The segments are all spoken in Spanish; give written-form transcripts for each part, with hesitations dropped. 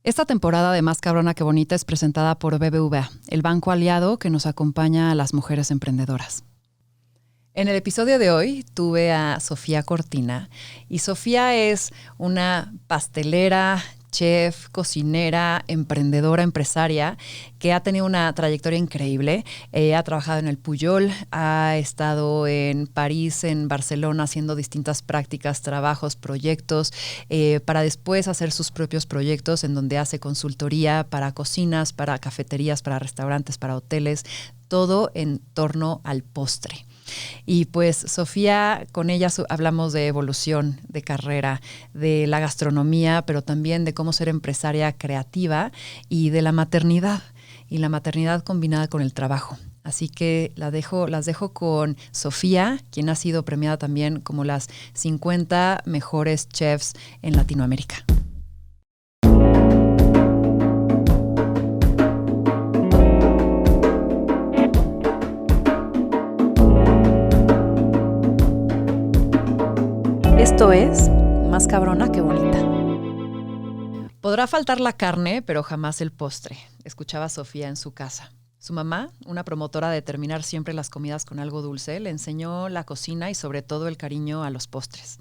Esta temporada de Más Cabrona que Bonita es presentada por BBVA, el banco aliado que nos acompaña a las mujeres emprendedoras. En el episodio de hoy tuve a Sofía Cortina y Sofía es una pastelera, chef, cocinera, emprendedora, empresaria que ha tenido una trayectoria increíble. Ha trabajado en el Pujol, ha estado en París, en Barcelona, haciendo distintas prácticas, trabajos, proyectos, para después hacer sus propios proyectos en donde hace consultoría para cocinas, para cafeterías, para restaurantes, para hoteles, todo en torno al postre. Y pues Sofía, con ella hablamos de evolución, de carrera, de la gastronomía, pero también de cómo ser empresaria creativa y de la maternidad, y la maternidad combinada con el trabajo. Así que las dejo con Sofía, quien ha sido premiada también como las 50 mejores chefs en Latinoamérica. Esto es Más Cabrona que Bonita. Podrá faltar la carne, pero jamás el postre, escuchaba Sofía en su casa. Su mamá, una promotora de terminar siempre las comidas con algo dulce, le enseñó la cocina y sobre todo el cariño a los postres.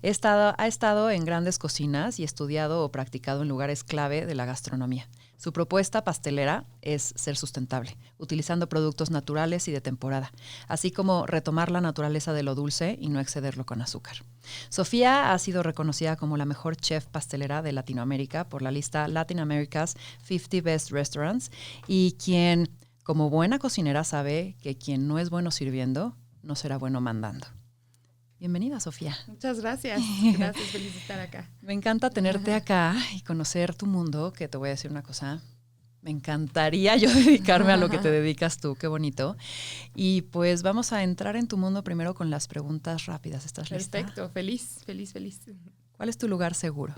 Ha estado en grandes cocinas y estudiado o practicado en lugares clave de la gastronomía. Su propuesta pastelera es ser sustentable, utilizando productos naturales y de temporada, así como retomar la naturaleza de lo dulce y no excederlo con azúcar. Sofía ha sido reconocida como la mejor chef pastelera de Latinoamérica por la lista Latin America's 50 Best Restaurants y quien, como buena cocinera, sabe que quien no es bueno sirviendo, no será bueno mandando. Bienvenida, Sofía. Muchas gracias. Gracias, feliz de estar acá. Me encanta tenerte acá y conocer tu mundo, que te voy a decir una cosa. Me encantaría yo dedicarme a lo que te dedicas tú, qué bonito. Y pues vamos a entrar en tu mundo primero con las preguntas rápidas. ¿Estás lista? Perfecto, feliz. ¿Cuál es tu lugar seguro?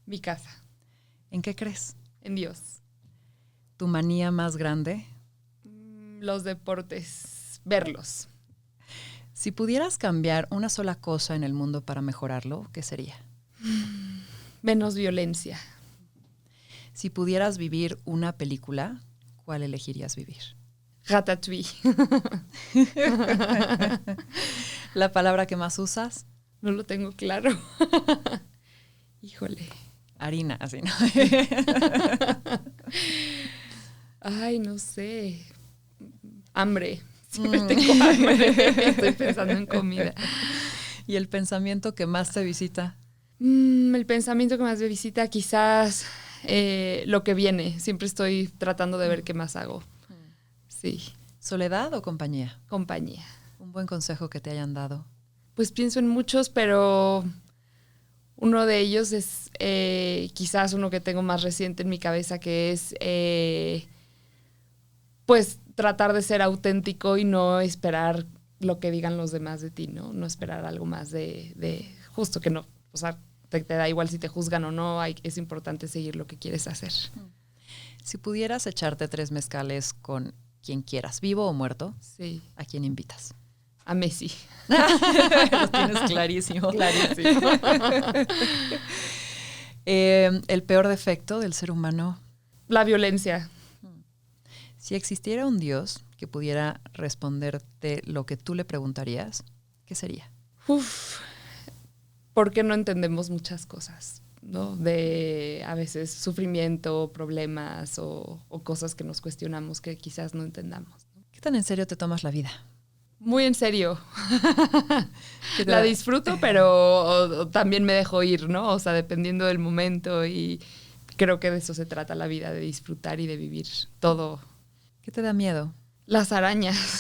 Mi casa. ¿En qué crees? En Dios. ¿Tu manía más grande? Los deportes, verlos. Si pudieras cambiar una sola cosa en el mundo para mejorarlo, ¿qué sería? Menos violencia. Si pudieras vivir una película, ¿cuál elegirías vivir? Ratatouille. ¿La palabra que más usas? No lo tengo claro. Híjole. Harina, así, ¿no? Ay, no sé. Hambre. Siempre tengo hambre. Estoy pensando en comida. ¿Y el pensamiento que más te visita? El pensamiento que más me visita quizás lo que viene. Siempre estoy tratando de ver qué más hago. Sí. ¿Soledad o compañía? Compañía. Un buen consejo que te hayan dado. Pues pienso en muchos, pero uno de ellos es quizás uno que tengo más reciente en mi cabeza, que es pues tratar de ser auténtico y no esperar lo que digan los demás de ti, ¿no? No esperar algo más de justo que no, o sea, te da igual si te juzgan o no, es importante seguir lo que quieres hacer. Si pudieras echarte 3 mezcales con quien quieras, vivo o muerto, sí. ¿A quién invitas? A Messi. Lo tienes clarísimo. Clarísimo. El peor defecto del ser humano. La violencia. Si existiera un Dios que pudiera responderte lo que tú le preguntarías, ¿qué sería? Porque no entendemos muchas cosas, ¿no? De a veces sufrimiento, problemas o cosas que nos cuestionamos que quizás no entendamos, ¿no? ¿Qué tan en serio te tomas la vida? Muy en serio. La disfruto, pero también me dejo ir, ¿no? O sea, dependiendo del momento, y creo que de eso se trata la vida, de disfrutar y de vivir todo. ¿Qué te da miedo? Las arañas.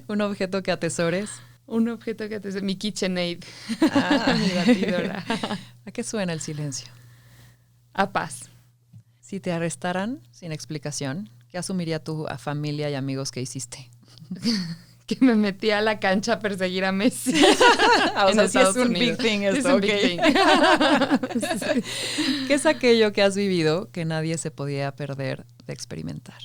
¿Un objeto que atesores? Un objeto que atesores. Mi KitchenAid. Mi batidora. ¿A qué suena el silencio? A paz. Si te arrestaran sin explicación, ¿qué asumiría tu familia y amigos que hiciste? Que me metí a la cancha a perseguir a Messi. O sea, sí es un big thing esto. Es un big thing. Sí. ¿Qué es aquello que has vivido que nadie se podía perder de experimentar?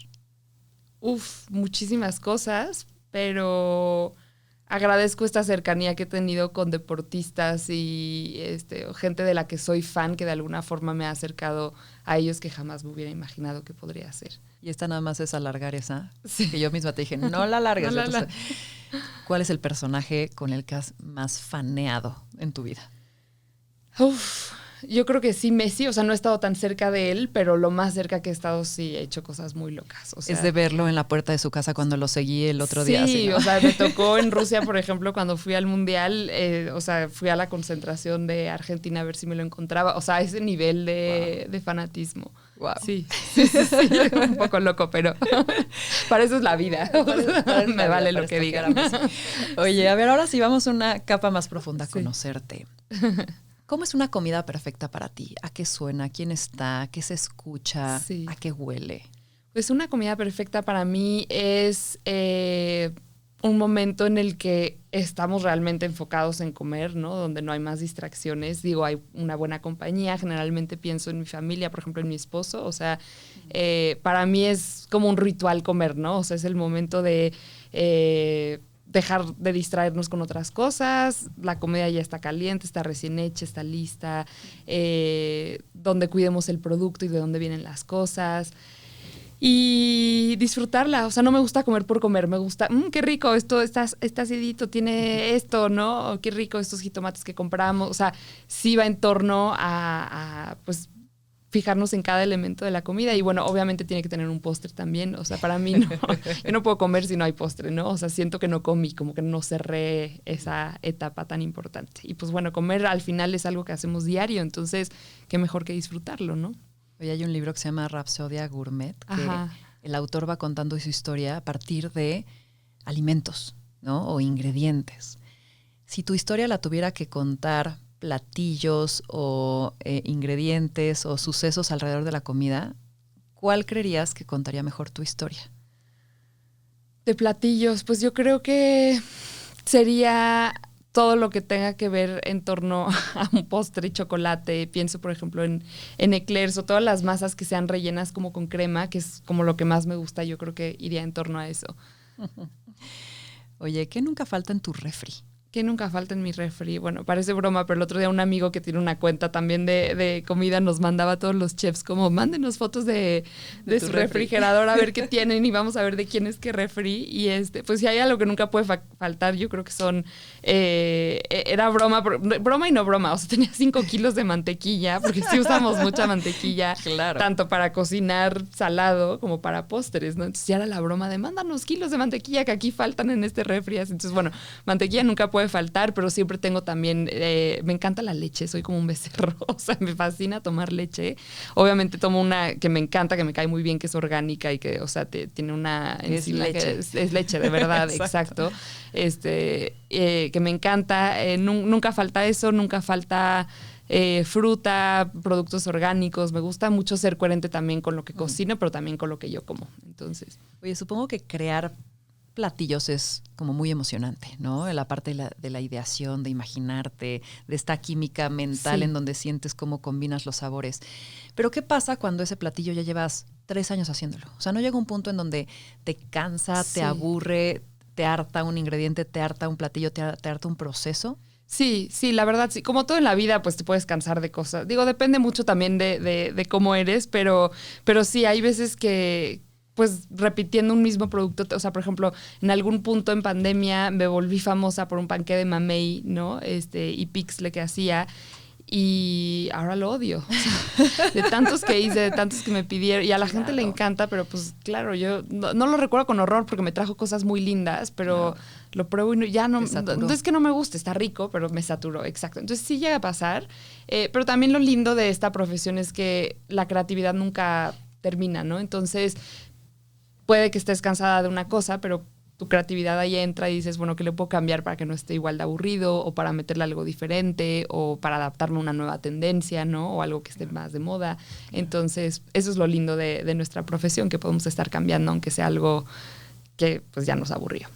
Muchísimas cosas, pero agradezco esta cercanía que he tenido con deportistas y o gente de la que soy fan, que de alguna forma me ha acercado a ellos que jamás me hubiera imaginado que podría hacer. Y esta nada más es alargar esa, sí. que yo misma te dije, no la alargues. No la ¿Cuál es el personaje con el que has más faneado en tu vida? Uf, yo creo que sí, Messi. O sea, no he estado tan cerca de él, pero lo más cerca que he estado sí he hecho cosas muy locas. O sea, es de verlo en la puerta de su casa cuando lo seguí el otro día. Sí, ¿no? O sea, me tocó en Rusia, por ejemplo, cuando fui al Mundial, o sea, fui a la concentración de Argentina a ver si me lo encontraba. O sea, ese nivel de fanatismo. Wow. Sí, un poco loco, pero para eso es la vida. Para me vale lo que digan. Oye, a ver, ahora sí vamos a una capa más profunda a conocerte. ¿Cómo es una comida perfecta para ti? ¿A qué suena? ¿A quién está? ¿A qué se escucha? Sí. ¿A qué huele? Pues una comida perfecta para mí es un momento en el que estamos realmente enfocados en comer, ¿no? Donde no hay más distracciones. Digo, hay una buena compañía. Generalmente pienso en mi familia, por ejemplo, en mi esposo. O sea, para mí es como un ritual comer, ¿no? O sea, es el momento de dejar de distraernos con otras cosas. La comida ya está caliente, está recién hecha, está lista. Donde cuidemos el producto y de dónde vienen las cosas. Y disfrutarla. O sea, no me gusta comer por comer. Me gusta, qué rico, esto está acidito, tiene esto, ¿no? Qué rico estos jitomates que compramos. O sea, sí va en torno a pues, fijarnos en cada elemento de la comida. Y bueno, obviamente tiene que tener un postre también. O sea, para mí no, yo no puedo comer si no hay postre, ¿no? O sea, siento que no comí, como que no cerré esa etapa tan importante. Y pues bueno, comer al final es algo que hacemos diario, entonces qué mejor que disfrutarlo, ¿no? Hoy hay un libro que se llama Rapsodia Gourmet, que Ajá. el autor va contando su historia a partir de alimentos, ¿no? O ingredientes. Si tu historia la tuviera que contar platillos o ingredientes o sucesos alrededor de la comida, ¿cuál creerías que contaría mejor tu historia? De platillos, pues yo creo que sería todo lo que tenga que ver en torno a un postre y chocolate. Pienso, por ejemplo, en eclairs o todas las masas que sean rellenas como con crema, que es como lo que más me gusta. Yo creo que iría en torno a eso. Oye, ¿qué nunca falta en tu refri? Que nunca falta en mi refri. Bueno, parece broma, pero el otro día un amigo que tiene una cuenta también de comida nos mandaba a todos los chefs como mándenos fotos de su refrigerador a ver qué tienen y vamos a ver de quién es qué refri. Y pues si hay algo que nunca puede faltar, yo creo que son era broma y no broma. O sea, tenía 5 kilos de mantequilla, porque sí usamos mucha mantequilla, claro, tanto para cocinar salado como para postres, ¿no? Entonces ya era la broma de mándanos kilos de mantequilla que aquí faltan en este refri. Entonces, bueno, mantequilla nunca puede faltar, pero siempre tengo también, me encanta la leche, soy como un becerro, o sea, me fascina tomar leche. Obviamente tomo una que me encanta, que me cae muy bien, que es orgánica y que, o sea, tiene una enzima que es leche, de verdad, exacto. Que me encanta, nunca falta eso, nunca falta fruta, productos orgánicos. Me gusta mucho ser coherente también con lo que cocino, pero también con lo que yo como. Entonces, oye, supongo que crear platillos es como muy emocionante, ¿no? La parte de la ideación, de imaginarte, de esta química mental en donde sientes cómo combinas los sabores. Pero ¿qué pasa cuando ese platillo ya llevas 3 años haciéndolo? O sea, ¿no llega un punto en donde te cansa, te aburre, te harta un ingrediente, te harta un platillo, te harta un proceso? Sí, la verdad, sí. Como todo en la vida, pues te puedes cansar de cosas. Digo, depende mucho también de cómo eres, pero sí, hay veces que pues repitiendo un mismo producto, o sea, por ejemplo, en algún punto en pandemia me volví famosa por un panqué de mamey, ¿no? Y pixle que hacía, y ahora lo odio. O sea, de tantos que hice, de tantos que me pidieron, y a la gente le encanta, pero pues claro, yo no lo recuerdo con horror porque me trajo cosas muy lindas, pero lo pruebo y no es que no me guste, está rico, pero me saturó, exacto. Entonces sí llega a pasar, pero también lo lindo de esta profesión es que la creatividad nunca termina, ¿no? Entonces puede que estés cansada de una cosa, pero tu creatividad ahí entra y dices, bueno, ¿qué le puedo cambiar para que no esté igual de aburrido? O para meterle algo diferente, o para adaptarme a una nueva tendencia, ¿no? O algo que esté más de moda. Entonces, eso es lo lindo de nuestra profesión, que podemos estar cambiando, aunque sea algo que pues ya nos aburrió.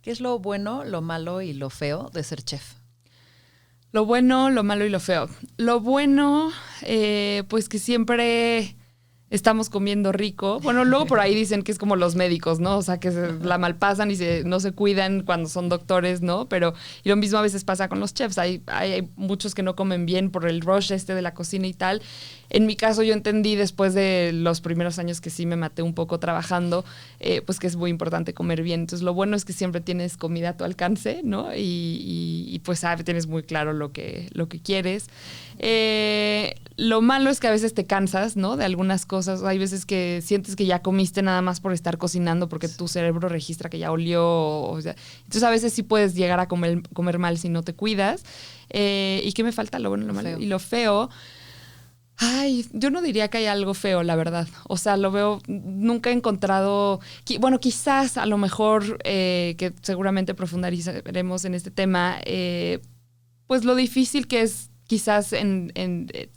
¿Qué es lo bueno, lo malo y lo feo de ser chef? Lo bueno, lo malo y lo feo. Lo bueno, pues que siempre estamos comiendo rico. Bueno, luego por ahí dicen que es como los médicos, ¿no? O sea, que la malpasan y no se cuidan cuando son doctores, ¿no? Pero y lo mismo a veces pasa con los chefs. Hay muchos que no comen bien por el rush de la cocina y tal. En mi caso, yo entendí después de los primeros años que sí me maté un poco trabajando, pues que es muy importante comer bien. Entonces, lo bueno es que siempre tienes comida a tu alcance, ¿no? Y pues tienes muy claro lo que quieres. Lo malo es que a veces te cansas, ¿no? De algunas cosas. Hay veces que sientes que ya comiste nada más por estar cocinando porque tu cerebro registra que ya olió. O sea, entonces, a veces sí puedes llegar a comer mal si no te cuidas. ¿Y qué me falta? Lo bueno, lo malo. Y lo feo... Ay, yo no diría que hay algo feo, la verdad. O sea, lo veo, nunca he encontrado, bueno, quizás a lo mejor, que seguramente profundizaremos en este tema, pues lo difícil que es quizás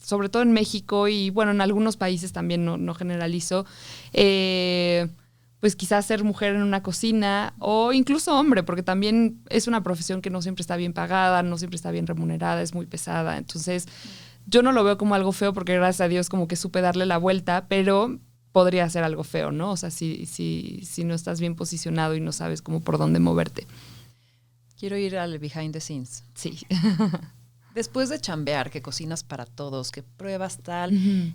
sobre todo en México y bueno, en algunos países también, no generalizo, pues quizás ser mujer en una cocina o incluso hombre, porque también es una profesión que no siempre está bien pagada, no siempre está bien remunerada, es muy pesada. Entonces, yo no lo veo como algo feo porque gracias a Dios como que supe darle la vuelta, pero podría ser algo feo, ¿no? O sea, si no estás bien posicionado y no sabes cómo por dónde moverte. Quiero ir al behind the scenes. Sí. Después de chambear, que cocinas para todos, que pruebas tal,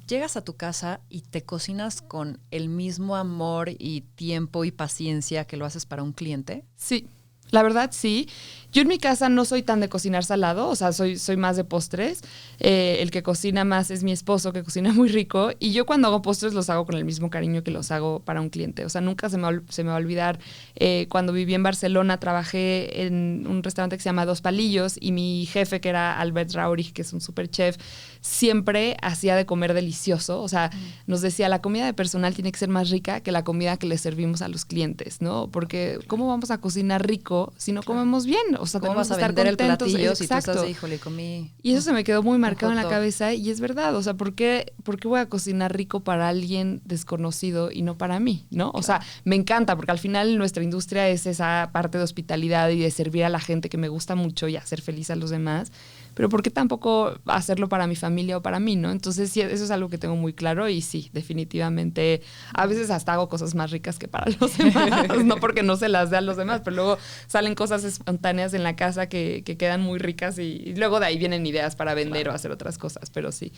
llegas a tu casa y te cocinas con el mismo amor y tiempo y paciencia que lo haces para un cliente. Sí. La verdad, sí. Yo en mi casa no soy tan de cocinar salado, o sea, soy más de postres. El que cocina más es mi esposo, que cocina muy rico. Y yo cuando hago postres los hago con el mismo cariño que los hago para un cliente. O sea, nunca se me va a olvidar. Cuando viví en Barcelona, trabajé en un restaurante que se llama Dos Palillos y mi jefe, que era Albert Raurich, que es un super chef, siempre hacía de comer delicioso. O sea, nos decía, la comida de personal tiene que ser más rica que la comida que le servimos a los clientes, ¿no? Porque ¿cómo vamos a cocinar rico si no comemos bien? O sea, ¿cómo tenemos vas a que estar vender contentos. El platillo si Exacto. tú estás de, híjole, comí? Y eso se me quedó muy marcado en la cabeza y es verdad. O sea, ¿por qué voy a cocinar rico para alguien desconocido y no para mí, ¿no? Claro. O sea, me encanta porque al final nuestra industria es esa parte de hospitalidad y de servir a la gente que me gusta mucho y hacer feliz a los demás. Pero ¿por qué tampoco hacerlo para mi familia o para mí, no? Entonces, sí, eso es algo que tengo muy claro y sí, definitivamente, a veces hasta hago cosas más ricas que para los demás, no porque no se las dé a los demás, pero luego salen cosas espontáneas en la casa que quedan muy ricas y luego de ahí vienen ideas para vender o hacer otras cosas, pero sí.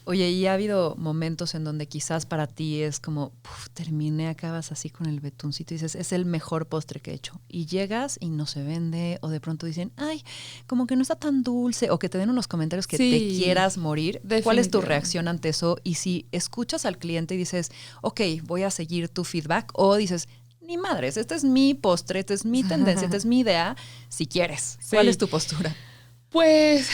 Oye, ¿y ha habido momentos en donde quizás para ti es como, terminé, acabas así con el betuncito y dices, es el mejor postre que he hecho? Y llegas y no se vende, o de pronto dicen, ay, como que no está tan dulce, o que te den unos comentarios que te quieras morir. ¿Cuál es tu reacción ante eso? Y si escuchas al cliente y dices, ok, voy a seguir tu feedback, o dices, ni madres, este es mi postre, esta es mi tendencia, esta es mi idea, si quieres. ¿Cuál es tu postura? Pues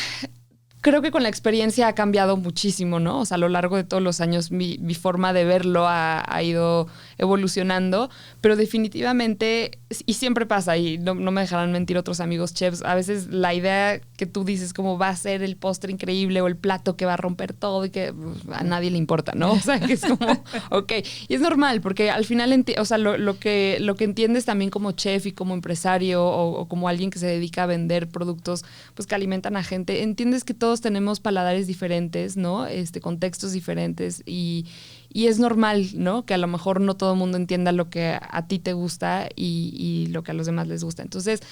creo que con la experiencia ha cambiado muchísimo, ¿no? O sea, a lo largo de todos los años mi forma de verlo ha ido evolucionando, pero definitivamente, y siempre pasa, y no me dejarán mentir otros amigos chefs, a veces la idea que tú dices como va a ser el postre increíble o el plato que va a romper todo y que a nadie le importa, ¿no? O sea, que es como, ok. Y es normal, porque al final, o sea, lo que entiendes también como chef y como empresario o como alguien que se dedica a vender productos pues que alimentan a gente, entiendes que todos tenemos paladares diferentes, ¿no? Contextos diferentes y es normal, ¿no? Que a lo mejor no todo el mundo entienda lo que a ti te gusta y lo que a los demás les gusta. Entonces,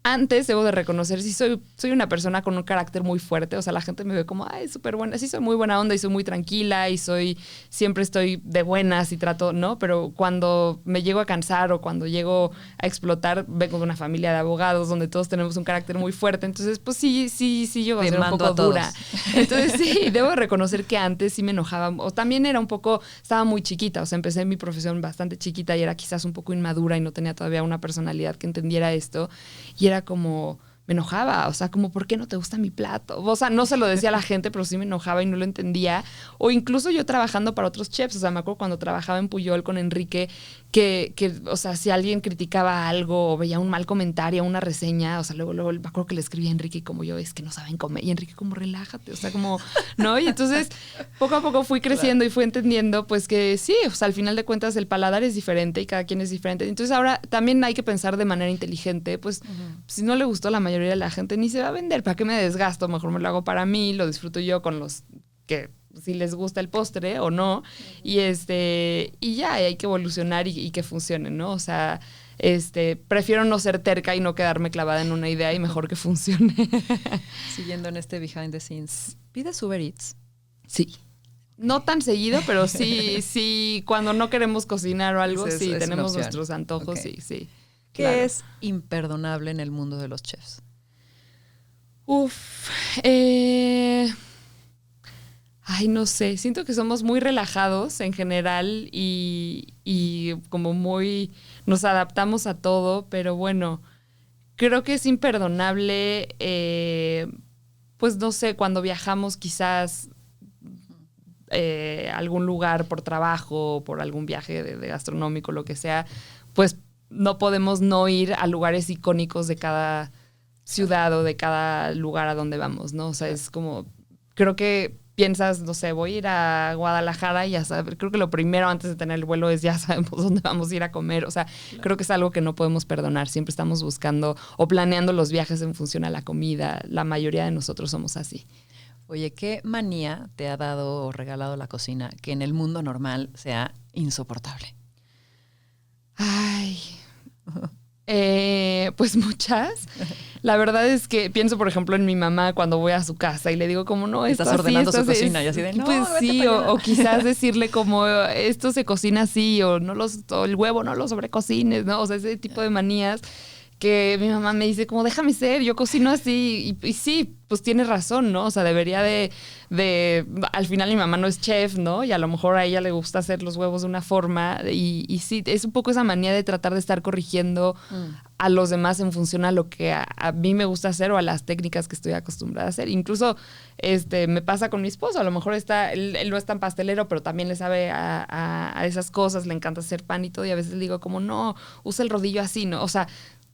antes debo de reconocer, si soy una persona con un carácter muy fuerte, o sea, la gente me ve como, ay, súper buena, sí soy muy buena onda y soy muy tranquila y siempre estoy de buenas y trato, ¿no? Pero cuando me llego a cansar o cuando llego a explotar, vengo de una familia de abogados donde todos tenemos un carácter muy fuerte, entonces pues sí, yo a ser un poco dura. Entonces sí, debo de reconocer que antes sí me enojaba, o también estaba muy chiquita, o sea, empecé mi profesión bastante chiquita y era quizás un poco inmadura y no tenía todavía una personalidad que entendiera esto. Y era como, me enojaba, o sea, como, ¿por qué no te gusta mi plato? O sea, no se lo decía a la gente, pero sí me enojaba y no lo entendía. O incluso yo trabajando para otros chefs, o sea, me acuerdo cuando trabajaba en Pujol con Enrique, que o sea, si alguien criticaba algo o veía un mal comentario, una reseña, o sea, luego me acuerdo que le escribía a Enrique como yo, es que no saben comer. Y Enrique como, relájate, o sea, como, ¿no? Y entonces, poco a poco fui creciendo y fui entendiendo, pues, que sí, o sea, al final de cuentas el paladar es diferente y cada quien es diferente. Entonces, ahora también hay que pensar de manera inteligente, pues, si no le gustó a la mayoría de la gente, ni se va a vender. ¿Para qué me desgasto? Mejor me lo hago para mí, lo disfruto yo con los que si les gusta el postre o no, y ya, hay que evolucionar y que funcione, ¿no? O sea, prefiero no ser terca y no quedarme clavada en una idea y mejor que funcione. Siguiendo en este behind the scenes, ¿pides Uber Eats? Sí. No tan seguido, pero sí, cuando no queremos cocinar o algo, sí, tenemos nuestros antojos, okay. Sí. ¿Qué es imperdonable en el mundo de los chefs? No sé, siento que somos muy relajados en general y como nos adaptamos a todo, pero bueno, creo que es imperdonable, pues no sé, cuando viajamos quizás a algún lugar por trabajo, por algún viaje de gastronómico, lo que sea, pues no podemos no ir a lugares icónicos de cada ciudad o de cada lugar a donde vamos, ¿no? O sea, es como, creo que piensas, no sé, voy a ir a Guadalajara y ya sabes, creo que lo primero antes de tener el vuelo es ya sabemos dónde vamos a ir a comer. O sea, creo que es algo que no podemos perdonar. Siempre estamos buscando o planeando los viajes en función a la comida. La mayoría de nosotros somos así. Oye, ¿qué manía te ha dado o regalado la cocina que en el mundo normal sea insoportable? Pues muchas. La verdad es que pienso, por ejemplo, en mi mamá cuando voy a su casa y le digo como, no, esto estás ordenando así, su cocina y así de, no, pues sí, o quizás decirle como, esto se cocina así, o el huevo no lo sobrecocines, ¿no? O sea, ese tipo de manías que mi mamá me dice como, déjame ser, yo cocino así. Y sí, pues tienes razón, ¿no? O sea, debería de al final mi mamá no es chef, ¿no? Y a lo mejor a ella le gusta hacer los huevos de una forma. Y sí, es un poco esa manía de tratar de estar corrigiendo a los demás en función a lo que a mí me gusta hacer o a las técnicas que estoy acostumbrada a hacer. Incluso me pasa con mi esposo. A lo mejor él no es tan pastelero, pero también le sabe a esas cosas, le encanta hacer pan y todo. Y a veces le digo como, no, usa el rodillo así, ¿no? O sea,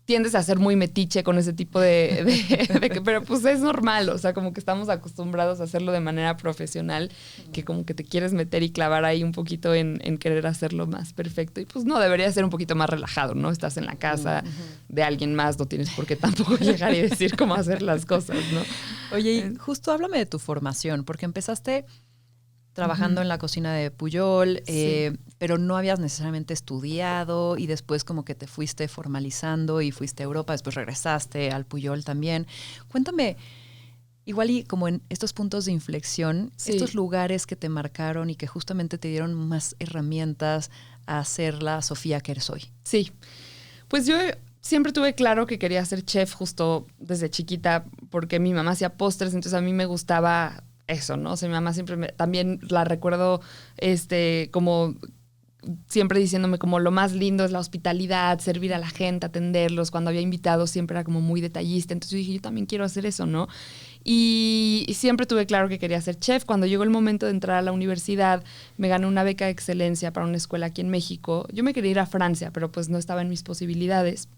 tiendes a ser muy metiche con ese tipo pero pues es normal, o sea, como que estamos acostumbrados a hacerlo de manera profesional, que como que te quieres meter y clavar ahí un poquito en querer hacerlo más perfecto, y pues no, debería ser un poquito más relajado, ¿no? Estás en la casa de alguien más, no tienes por qué tampoco llegar y decir cómo hacer las cosas, ¿no? Oye, y justo háblame de tu formación, porque empezaste trabajando en la cocina de Pujol, pero no habías necesariamente estudiado y después como que te fuiste formalizando y fuiste a Europa, después regresaste al Pujol también. Cuéntame, igual y como en estos puntos de inflexión, estos lugares que te marcaron y que justamente te dieron más herramientas a ser la Sofía que eres hoy. Sí, pues yo siempre tuve claro que quería ser chef justo desde chiquita porque mi mamá hacía postres, entonces a mí me gustaba eso, ¿no? O sea, mi mamá siempre también la recuerdo como siempre diciéndome como lo más lindo es la hospitalidad, servir a la gente, atenderlos. Cuando había invitados siempre era como muy detallista. Entonces yo dije, yo también quiero hacer eso, ¿no? Y siempre tuve claro que quería ser chef. Cuando llegó el momento de entrar a la universidad, me gané una beca de excelencia para una escuela aquí en México. Yo me quería ir a Francia, pero pues no estaba en mis posibilidades.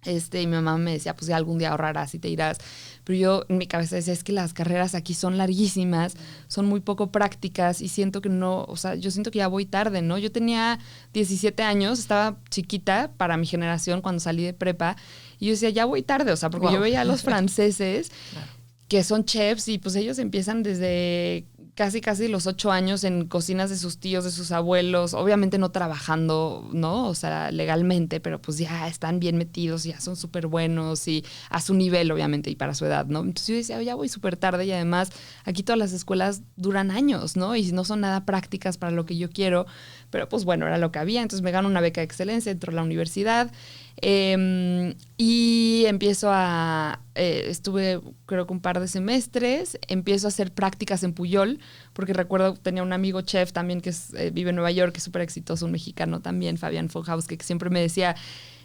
Y mi mamá me decía, pues ya algún día ahorrarás y te irás. Pero yo en mi cabeza decía, es que las carreras aquí son larguísimas, son muy poco prácticas y siento que no, o sea, yo siento que ya voy tarde, ¿no? Yo tenía 17 años, estaba chiquita para mi generación cuando salí de prepa y yo decía, ya voy tarde, o sea, porque yo veía a los franceses que son chefs y pues ellos empiezan desde casi los 8 años en cocinas de sus tíos, de sus abuelos, obviamente no trabajando, ¿no? O sea, legalmente, pero pues ya están bien metidos, ya son súper buenos y a su nivel, obviamente, y para su edad, ¿no? Entonces yo decía, ya voy súper tarde y además aquí todas las escuelas duran años, ¿no? Y no son nada prácticas para lo que yo quiero, pero pues bueno, era lo que había. Entonces me gano una beca de excelencia, entro a la universidad y empiezo estuve creo que un par de semestres, empiezo a hacer prácticas en Pujol, porque recuerdo tenía un amigo chef también que vive en Nueva York, que es súper exitoso, un mexicano también, Fabián Fonhaus, que siempre me decía,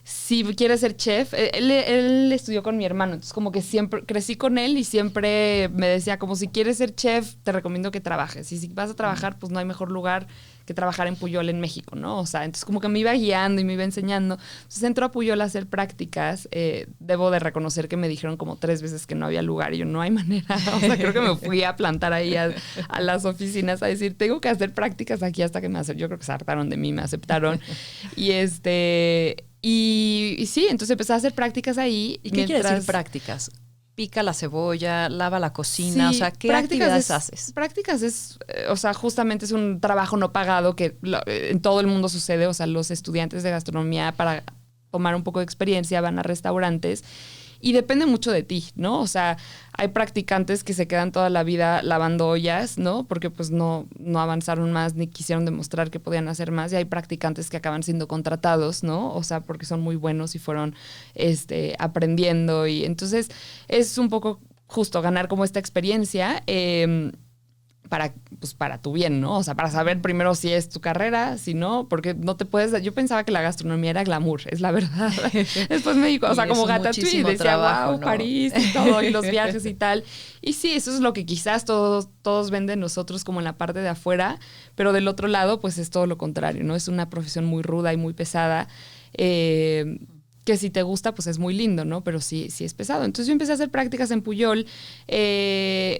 si quieres ser chef, él estudió con mi hermano, entonces como que siempre crecí con él y siempre me decía como si quieres ser chef, te recomiendo que trabajes, y si vas a trabajar, pues no hay mejor lugar que trabajar en Pujol en México, ¿no? O sea, entonces como que me iba guiando y me iba enseñando. Entonces entró a Pujol a hacer prácticas. Debo de reconocer que me dijeron como 3 veces que no había lugar y yo, no hay manera. O sea, creo que me fui a plantar ahí a las oficinas a decir, tengo que hacer prácticas aquí hasta que me aceptaron. Yo creo que se hartaron de mí, me aceptaron. Y sí, entonces empecé a hacer prácticas ahí. ¿Y qué quiere decir prácticas? pica la cebolla, lava la cocina, Sí, o sea, ¿qué actividades haces? Prácticas es, o sea, justamente es un trabajo no pagado que en todo el mundo sucede, o sea, los estudiantes de gastronomía para tomar un poco de experiencia van a restaurantes y depende mucho de ti, ¿no? O sea, hay practicantes que se quedan toda la vida lavando ollas, ¿no? Porque pues no avanzaron más ni quisieron demostrar que podían hacer más. Y hay practicantes que acaban siendo contratados, ¿no? O sea, porque son muy buenos y fueron aprendiendo. Y entonces es un poco justo ganar como esta experiencia. Para tu bien, ¿no? O sea, para saber primero si es tu carrera, si no, porque no te puedes... Yo pensaba que la gastronomía era glamour, es la verdad. Después me dijo, o sea, como Ratatouille, decía, trabajo, wow, ¿no? París y todo, y los viajes y tal. Y sí, eso es lo que quizás todos ven de nosotros como en la parte de afuera, pero del otro lado, pues es todo lo contrario, ¿no? Es una profesión muy ruda y muy pesada. Que si te gusta, pues es muy lindo, ¿no? Pero sí es pesado. Entonces yo empecé a hacer prácticas en Puyol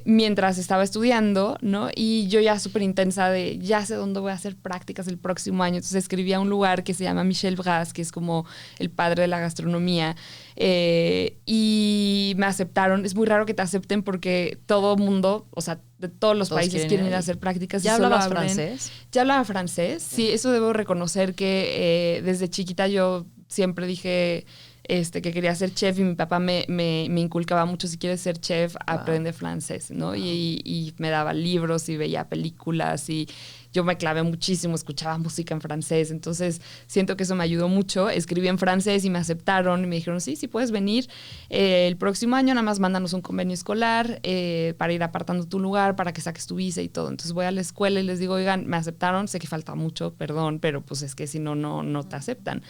mientras estaba estudiando, ¿no? Y yo ya súper intensa de, ya sé dónde voy a hacer prácticas el próximo año. Entonces escribí a un lugar que se llama Michel Bras, que es como el padre de la gastronomía. Y me aceptaron. Es muy raro que te acepten porque todo mundo, o sea, de todos los países quieren ir a hacer prácticas. ¿Ya hablabas francés? Ya hablaba francés, sí. Eso debo reconocer que desde chiquita yo siempre dije que quería ser chef y mi papá me inculcaba mucho, si quieres ser chef, aprende francés, ¿no? Wow. Y me daba libros y veía películas y yo me clavé muchísimo, escuchaba música en francés, entonces siento que eso me ayudó mucho. Escribí en francés y me aceptaron y me dijeron, sí, puedes venir el próximo año, nada más mándanos un convenio escolar para ir apartando tu lugar, para que saques tu visa y todo. Entonces voy a la escuela y les digo, oigan, me aceptaron, sé que falta mucho, perdón, pero pues es que si no te aceptan.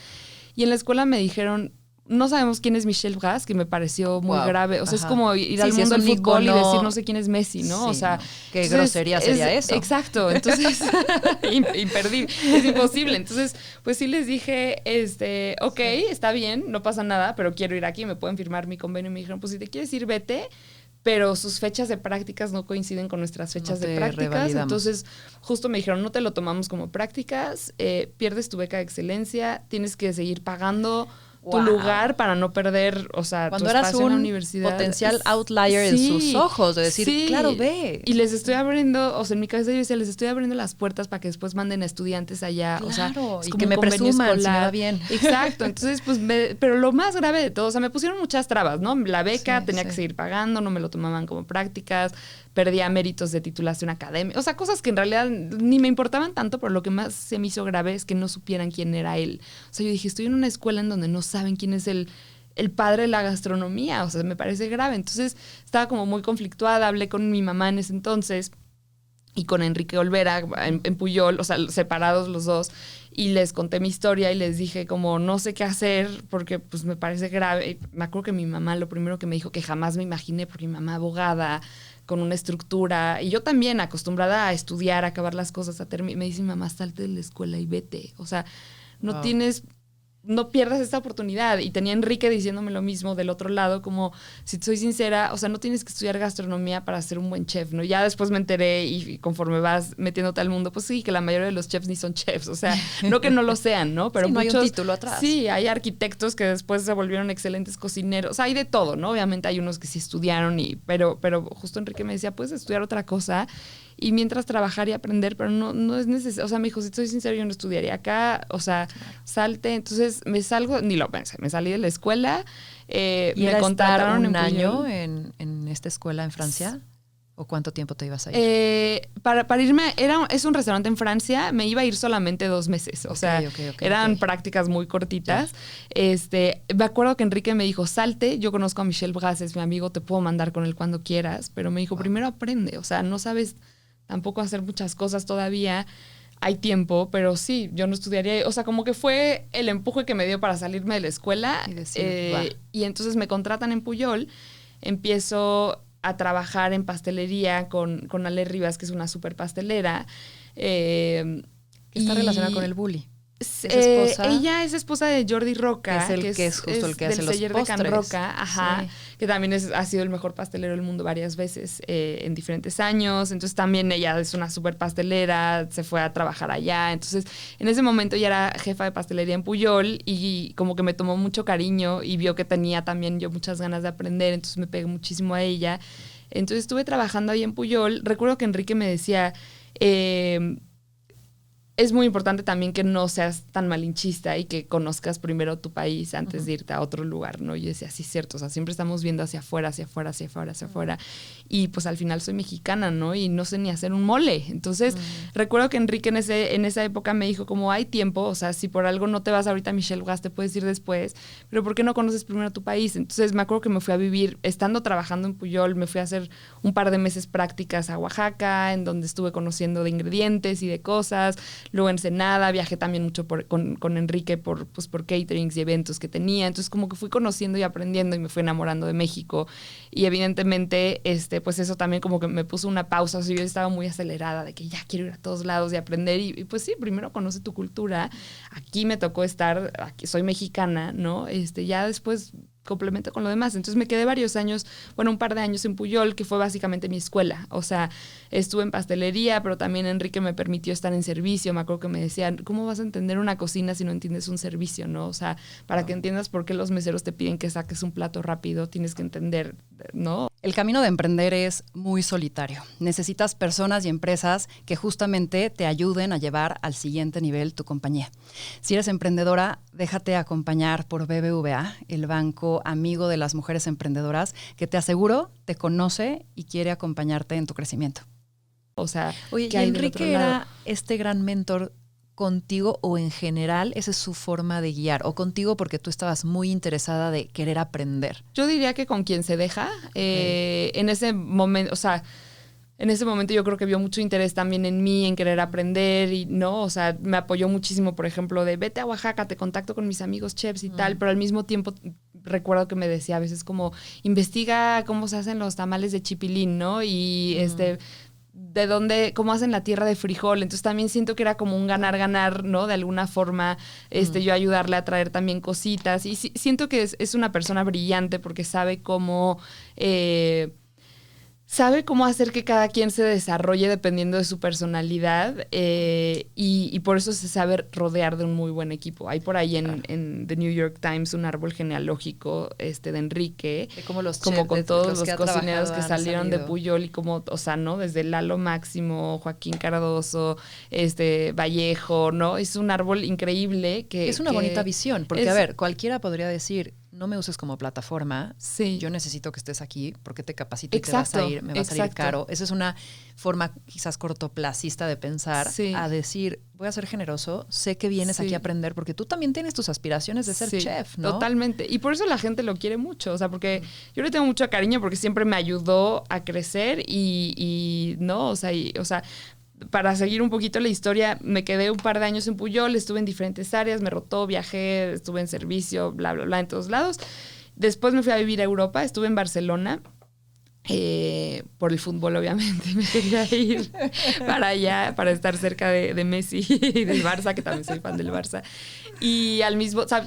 Y en la escuela me dijeron, no sabemos quién es Michel Bras, que me pareció muy grave. O sea, es como ir al mundo del fútbol y decir no sé quién es Messi, ¿no? Sí, o sea, no. Qué grosería sería eso. Exacto. Entonces, imperdible. Es imposible. Entonces, pues sí les dije, ok, está bien, no pasa nada, pero quiero ir aquí, me pueden firmar mi convenio. Y me dijeron, pues si te quieres ir, vete. Pero sus fechas de prácticas no coinciden con nuestras fechas de prácticas. Entonces, justo me dijeron, no te lo tomamos como prácticas, pierdes tu beca de excelencia, tienes que seguir pagando tu lugar para no perder, o sea, cuando tu eras espacio un en la universidad. Potencial outlier en sus ojos, de decir, claro, ve. Y les estoy abriendo, o sea, en mi cabeza yo decía, les estoy abriendo las puertas para que después manden a estudiantes allá. Claro, o sea, es y como que me presuman si me va bien. Exacto, entonces, pues, pero lo más grave de todo, o sea, me pusieron muchas trabas, ¿no? La beca tenía que seguir pagando, no me lo tomaban como prácticas, perdía méritos de titulación académica, o sea, cosas que en realidad ni me importaban tanto, pero lo que más se me hizo grave es que no supieran quién era él. O sea, yo dije, estoy en una escuela en donde no saben quién es el padre de la gastronomía, o sea, me parece grave. Entonces estaba como muy conflictuada, hablé con mi mamá en ese entonces y con Enrique Olvera en Puyol, o sea, separados los dos, y les conté mi historia y les dije como no sé qué hacer porque pues me parece grave. Y me acuerdo que mi mamá lo primero que me dijo, que jamás me imaginé, porque mi mamá abogada, con una estructura, y yo también acostumbrada a estudiar, a acabar las cosas, me dice mi mamá, salte de la escuela y vete, o sea, no pierdas esta oportunidad. Y tenía Enrique diciéndome lo mismo del otro lado, como, si soy sincera, o sea, no tienes que estudiar gastronomía para ser un buen chef, ¿no? Ya después me enteré y conforme vas metiéndote al mundo, pues sí, que la mayoría de los chefs ni son chefs, o sea, no que no lo sean, ¿no? Pero sí, no muchos, hay un título atrás. Sí, hay arquitectos que después se volvieron excelentes cocineros, o sea, hay de todo, ¿no? Obviamente hay unos que sí estudiaron, pero justo Enrique me decía, puedes estudiar otra cosa y mientras trabajar y aprender, pero no es necesario. O sea, me dijo, si soy sincero, yo no estudiaría acá, o sea, salte. Entonces me salgo, ni lo pensé, me salí de la escuela, ¿Y me contrataron un año en esta escuela en Francia? ¿O cuánto tiempo te ibas a ir? Para irme, es un restaurante en Francia, me iba a ir solamente 2 meses, o sea, eran prácticas muy cortitas. Me acuerdo que Enrique me dijo, salte, yo conozco a Michel Bras, es mi amigo, te puedo mandar con él cuando quieras, pero me dijo, primero aprende, o sea, no sabes tampoco hacer muchas cosas todavía, hay tiempo, pero sí, yo no estudiaría, o sea, como que fue el empuje que me dio para salirme de la escuela, y decir, y entonces me contratan en Puyol, empiezo a trabajar en pastelería con Ale Rivas, que es una súper pastelera. Está relacionada con el bully. ¿Es esposa? Ella es esposa de Jordi Roca, que es justo el que hace los seller postres. de Can Roca, ajá, que también ha sido el mejor pastelero del mundo varias veces en diferentes años. Entonces también ella es una súper pastelera, se fue a trabajar allá. Entonces en ese momento ella era jefa de pastelería en Pujol y como que me tomó mucho cariño y vio que tenía también yo muchas ganas de aprender, entonces me pegué muchísimo a ella. Entonces estuve trabajando ahí en Pujol. Recuerdo que Enrique me decía... es muy importante también que no seas tan malinchista y que conozcas primero tu país antes de irte a otro lugar, ¿no? Y yo decía, sí, cierto, o sea, siempre estamos viendo hacia afuera, hacia afuera, hacia afuera, hacia afuera. Y pues al final soy mexicana, ¿no? Y no sé ni hacer un mole. Entonces, recuerdo que Enrique en esa época me dijo como, hay tiempo, o sea, si por algo no te vas ahorita a Michelle Gas, te puedes ir después, pero ¿por qué no conoces primero tu país? Entonces, me acuerdo que me fui a vivir, estando trabajando en Pujol, me fui a hacer un par de meses prácticas a Oaxaca, en donde estuve conociendo de ingredientes y de cosas, luego en Ensenada, viajé también mucho con Enrique por caterings y eventos que tenía, entonces como que fui conociendo y aprendiendo y me fui enamorando de México y evidentemente pues eso también como que me puso una pausa, o sea, yo estaba muy acelerada de que ya quiero ir a todos lados y aprender y pues sí, primero conoce tu cultura, aquí me tocó estar, aquí soy mexicana, ¿no? Ya después complemento con lo demás. Entonces me quedé varios años, bueno, un par de años en Pujol, que fue básicamente mi escuela. O sea, estuve en pastelería, pero también Enrique me permitió estar en servicio. Me acuerdo que me decían, ¿cómo vas a entender una cocina si no entiendes un servicio, no? O sea, para que entiendas por qué los meseros te piden que saques un plato rápido, tienes que entender, ¿no? El camino de emprender es muy solitario. Necesitas personas y empresas que justamente te ayuden a llevar al siguiente nivel tu compañía. Si eres emprendedora, déjate acompañar por BBVA, el banco amigo de las mujeres emprendedoras, que te aseguro te conoce y quiere acompañarte en tu crecimiento. O sea, oye, ¿y Enrique era este gran mentor contigo o en general esa es su forma de guiar? ¿O contigo porque tú estabas muy interesada de querer aprender? Yo diría que con quien se deja. En ese momento, o sea, en ese momento yo creo que vio mucho interés también en mí, en querer aprender y no, o sea, me apoyó muchísimo, por ejemplo, de vete a Oaxaca, te contacto con mis amigos chefs y tal, pero al mismo tiempo recuerdo que me decía a veces como, investiga cómo se hacen los tamales de chipilín, ¿no? Y de dónde, cómo hacen la tierra de frijol. Entonces también siento que era como un ganar-ganar, ¿no? De alguna forma, yo ayudarle a traer también cositas. Y siento que es una persona brillante porque sabe cómo hacer que cada quien se desarrolle dependiendo de su personalidad y por eso se sabe rodear de un muy buen equipo. Hay por ahí en The New York Times un árbol genealógico de Enrique, de como los como chefs, con todos los cocineros que han salieron salido de Pujol y como, o sea, ¿no? Desde Lalo Máximo, Joaquín Cardoso, Vallejo, ¿no? Es un árbol increíble que... Es una bonita visión, porque a ver, cualquiera podría decir... No me uses como plataforma. Sí. Yo necesito que estés aquí porque te capacito y te vas a ir, me va a salir caro. Esa es una forma quizás cortoplacista de pensar a decir, voy a ser generoso, sé que vienes aquí a aprender porque tú también tienes tus aspiraciones de ser chef, ¿no? Totalmente. Y por eso la gente lo quiere mucho. O sea, porque yo le tengo mucho cariño porque siempre me ayudó a crecer y no, o sea, para seguir un poquito la historia, me quedé un par de años en Pujol, estuve en diferentes áreas, me rotó, viajé, estuve en servicio, bla, bla, bla, en todos lados. Después me fui a vivir a Europa, estuve en Barcelona, por el fútbol obviamente, me quería ir para allá, para estar cerca de Messi y del Barça, que también soy fan del Barça. Y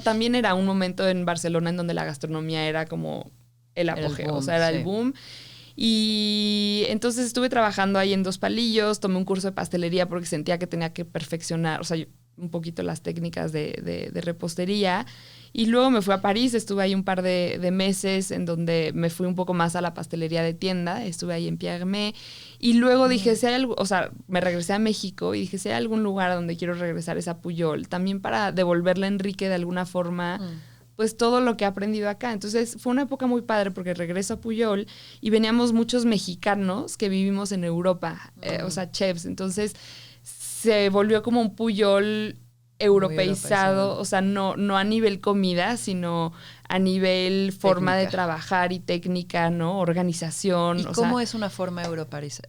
también era un momento en Barcelona en donde la gastronomía era como el apogeo, era el boom. Y entonces estuve trabajando ahí en Dos Palillos, tomé un curso de pastelería porque sentía que tenía que perfeccionar, un poquito las técnicas de repostería. Y luego me fui a París, estuve ahí un par de meses en donde me fui un poco más a la pastelería de tienda, estuve ahí en Pierre Hermé. Y luego dije, si hay algo, me regresé a México y dije, si hay algún lugar a donde quiero regresar es a Pujol, también para devolverle a Enrique de alguna forma... pues todo lo que he aprendido acá. Entonces fue una época muy padre porque regreso a Pujol y veníamos muchos mexicanos que vivimos en Europa, chefs. Entonces se volvió como un Pujol europeizado, no a nivel comida, sino a nivel forma de trabajar y técnica, ¿no? Organización. ¿Y cómo es una forma europeizada?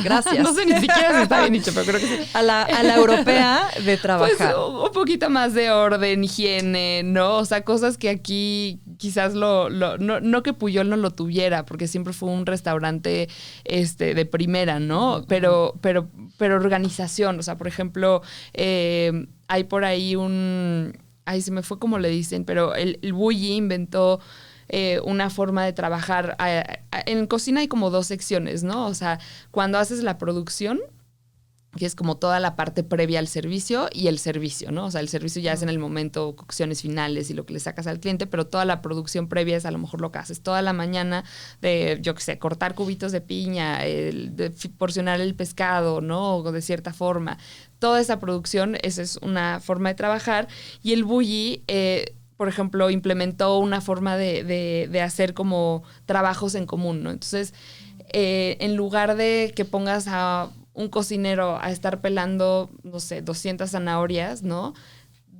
Gracias. No sé ni siquiera si está bien dicho, pero creo que sí. A la europea de trabajar. Pues un poquito más de orden, higiene, ¿no? O sea, cosas que aquí quizás no que Pujol no lo tuviera, porque siempre fue un restaurante de primera, ¿no? Pero pero organización. O sea, por ejemplo, hay por ahí ay, se me fue como le dicen, pero el Bulli inventó una forma de trabajar. En cocina hay como 2 secciones, ¿no? O sea, cuando haces la producción, que es como toda la parte previa al servicio y el servicio, ¿no? O sea, el servicio ya es en el momento, cocciones finales y lo que le sacas al cliente, pero toda la producción previa es a lo mejor lo que haces toda la mañana de, yo qué sé, cortar cubitos de piña, de porcionar el pescado, ¿no? O de cierta forma. Toda esa producción, esa es una forma de trabajar. Y el Bulli, por ejemplo, implementó una forma de hacer como trabajos en común, ¿no? Entonces, en lugar de que pongas a un cocinero a estar pelando, no sé, 200 zanahorias, ¿no?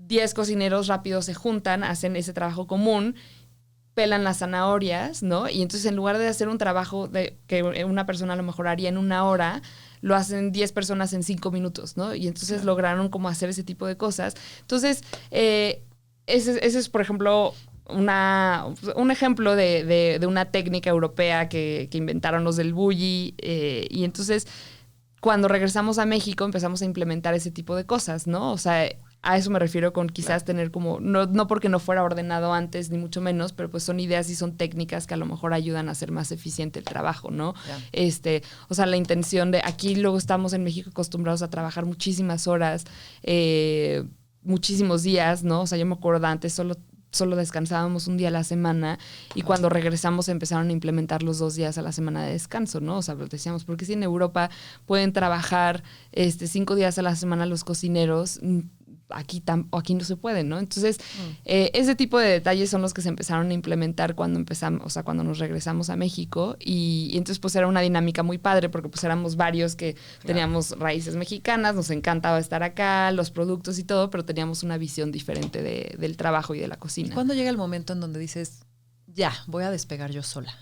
10 cocineros rápidos se juntan, hacen ese trabajo común, pelan las zanahorias, ¿no? Y entonces en lugar de hacer un trabajo que una persona a lo mejor haría en 1 hora, lo hacen 10 personas en 5 minutos, ¿no? Y entonces lograron como hacer ese tipo de cosas. Entonces, ese es, por ejemplo, un ejemplo de una técnica europea que inventaron los del Bulli. Y entonces, cuando regresamos a México, empezamos a implementar ese tipo de cosas, ¿no? O sea, a eso me refiero con quizás tener como, no porque no fuera ordenado antes, ni mucho menos, pero pues son ideas y son técnicas que a lo mejor ayudan a hacer más eficiente el trabajo, ¿no? O sea, la intención de, aquí luego estamos en México acostumbrados a trabajar muchísimas horas, muchísimos días, ¿no? O sea, yo me acuerdo antes solo descansábamos un día a la semana y cuando regresamos empezaron a implementar los 2 días a la semana de descanso, ¿no? O sea, decíamos, ¿por qué si en Europa pueden trabajar 5 días a la semana los cocineros? Aquí no se puede, ¿no? Entonces, ese tipo de detalles son los que se empezaron a implementar cuando empezamos, o sea, cuando nos regresamos a México y entonces pues era una dinámica muy padre porque pues éramos varios que teníamos raíces mexicanas, nos encantaba estar acá, los productos y todo, pero teníamos una visión diferente del trabajo y de la cocina. ¿Cuándo llega el momento en donde dices, ya, voy a despegar yo sola?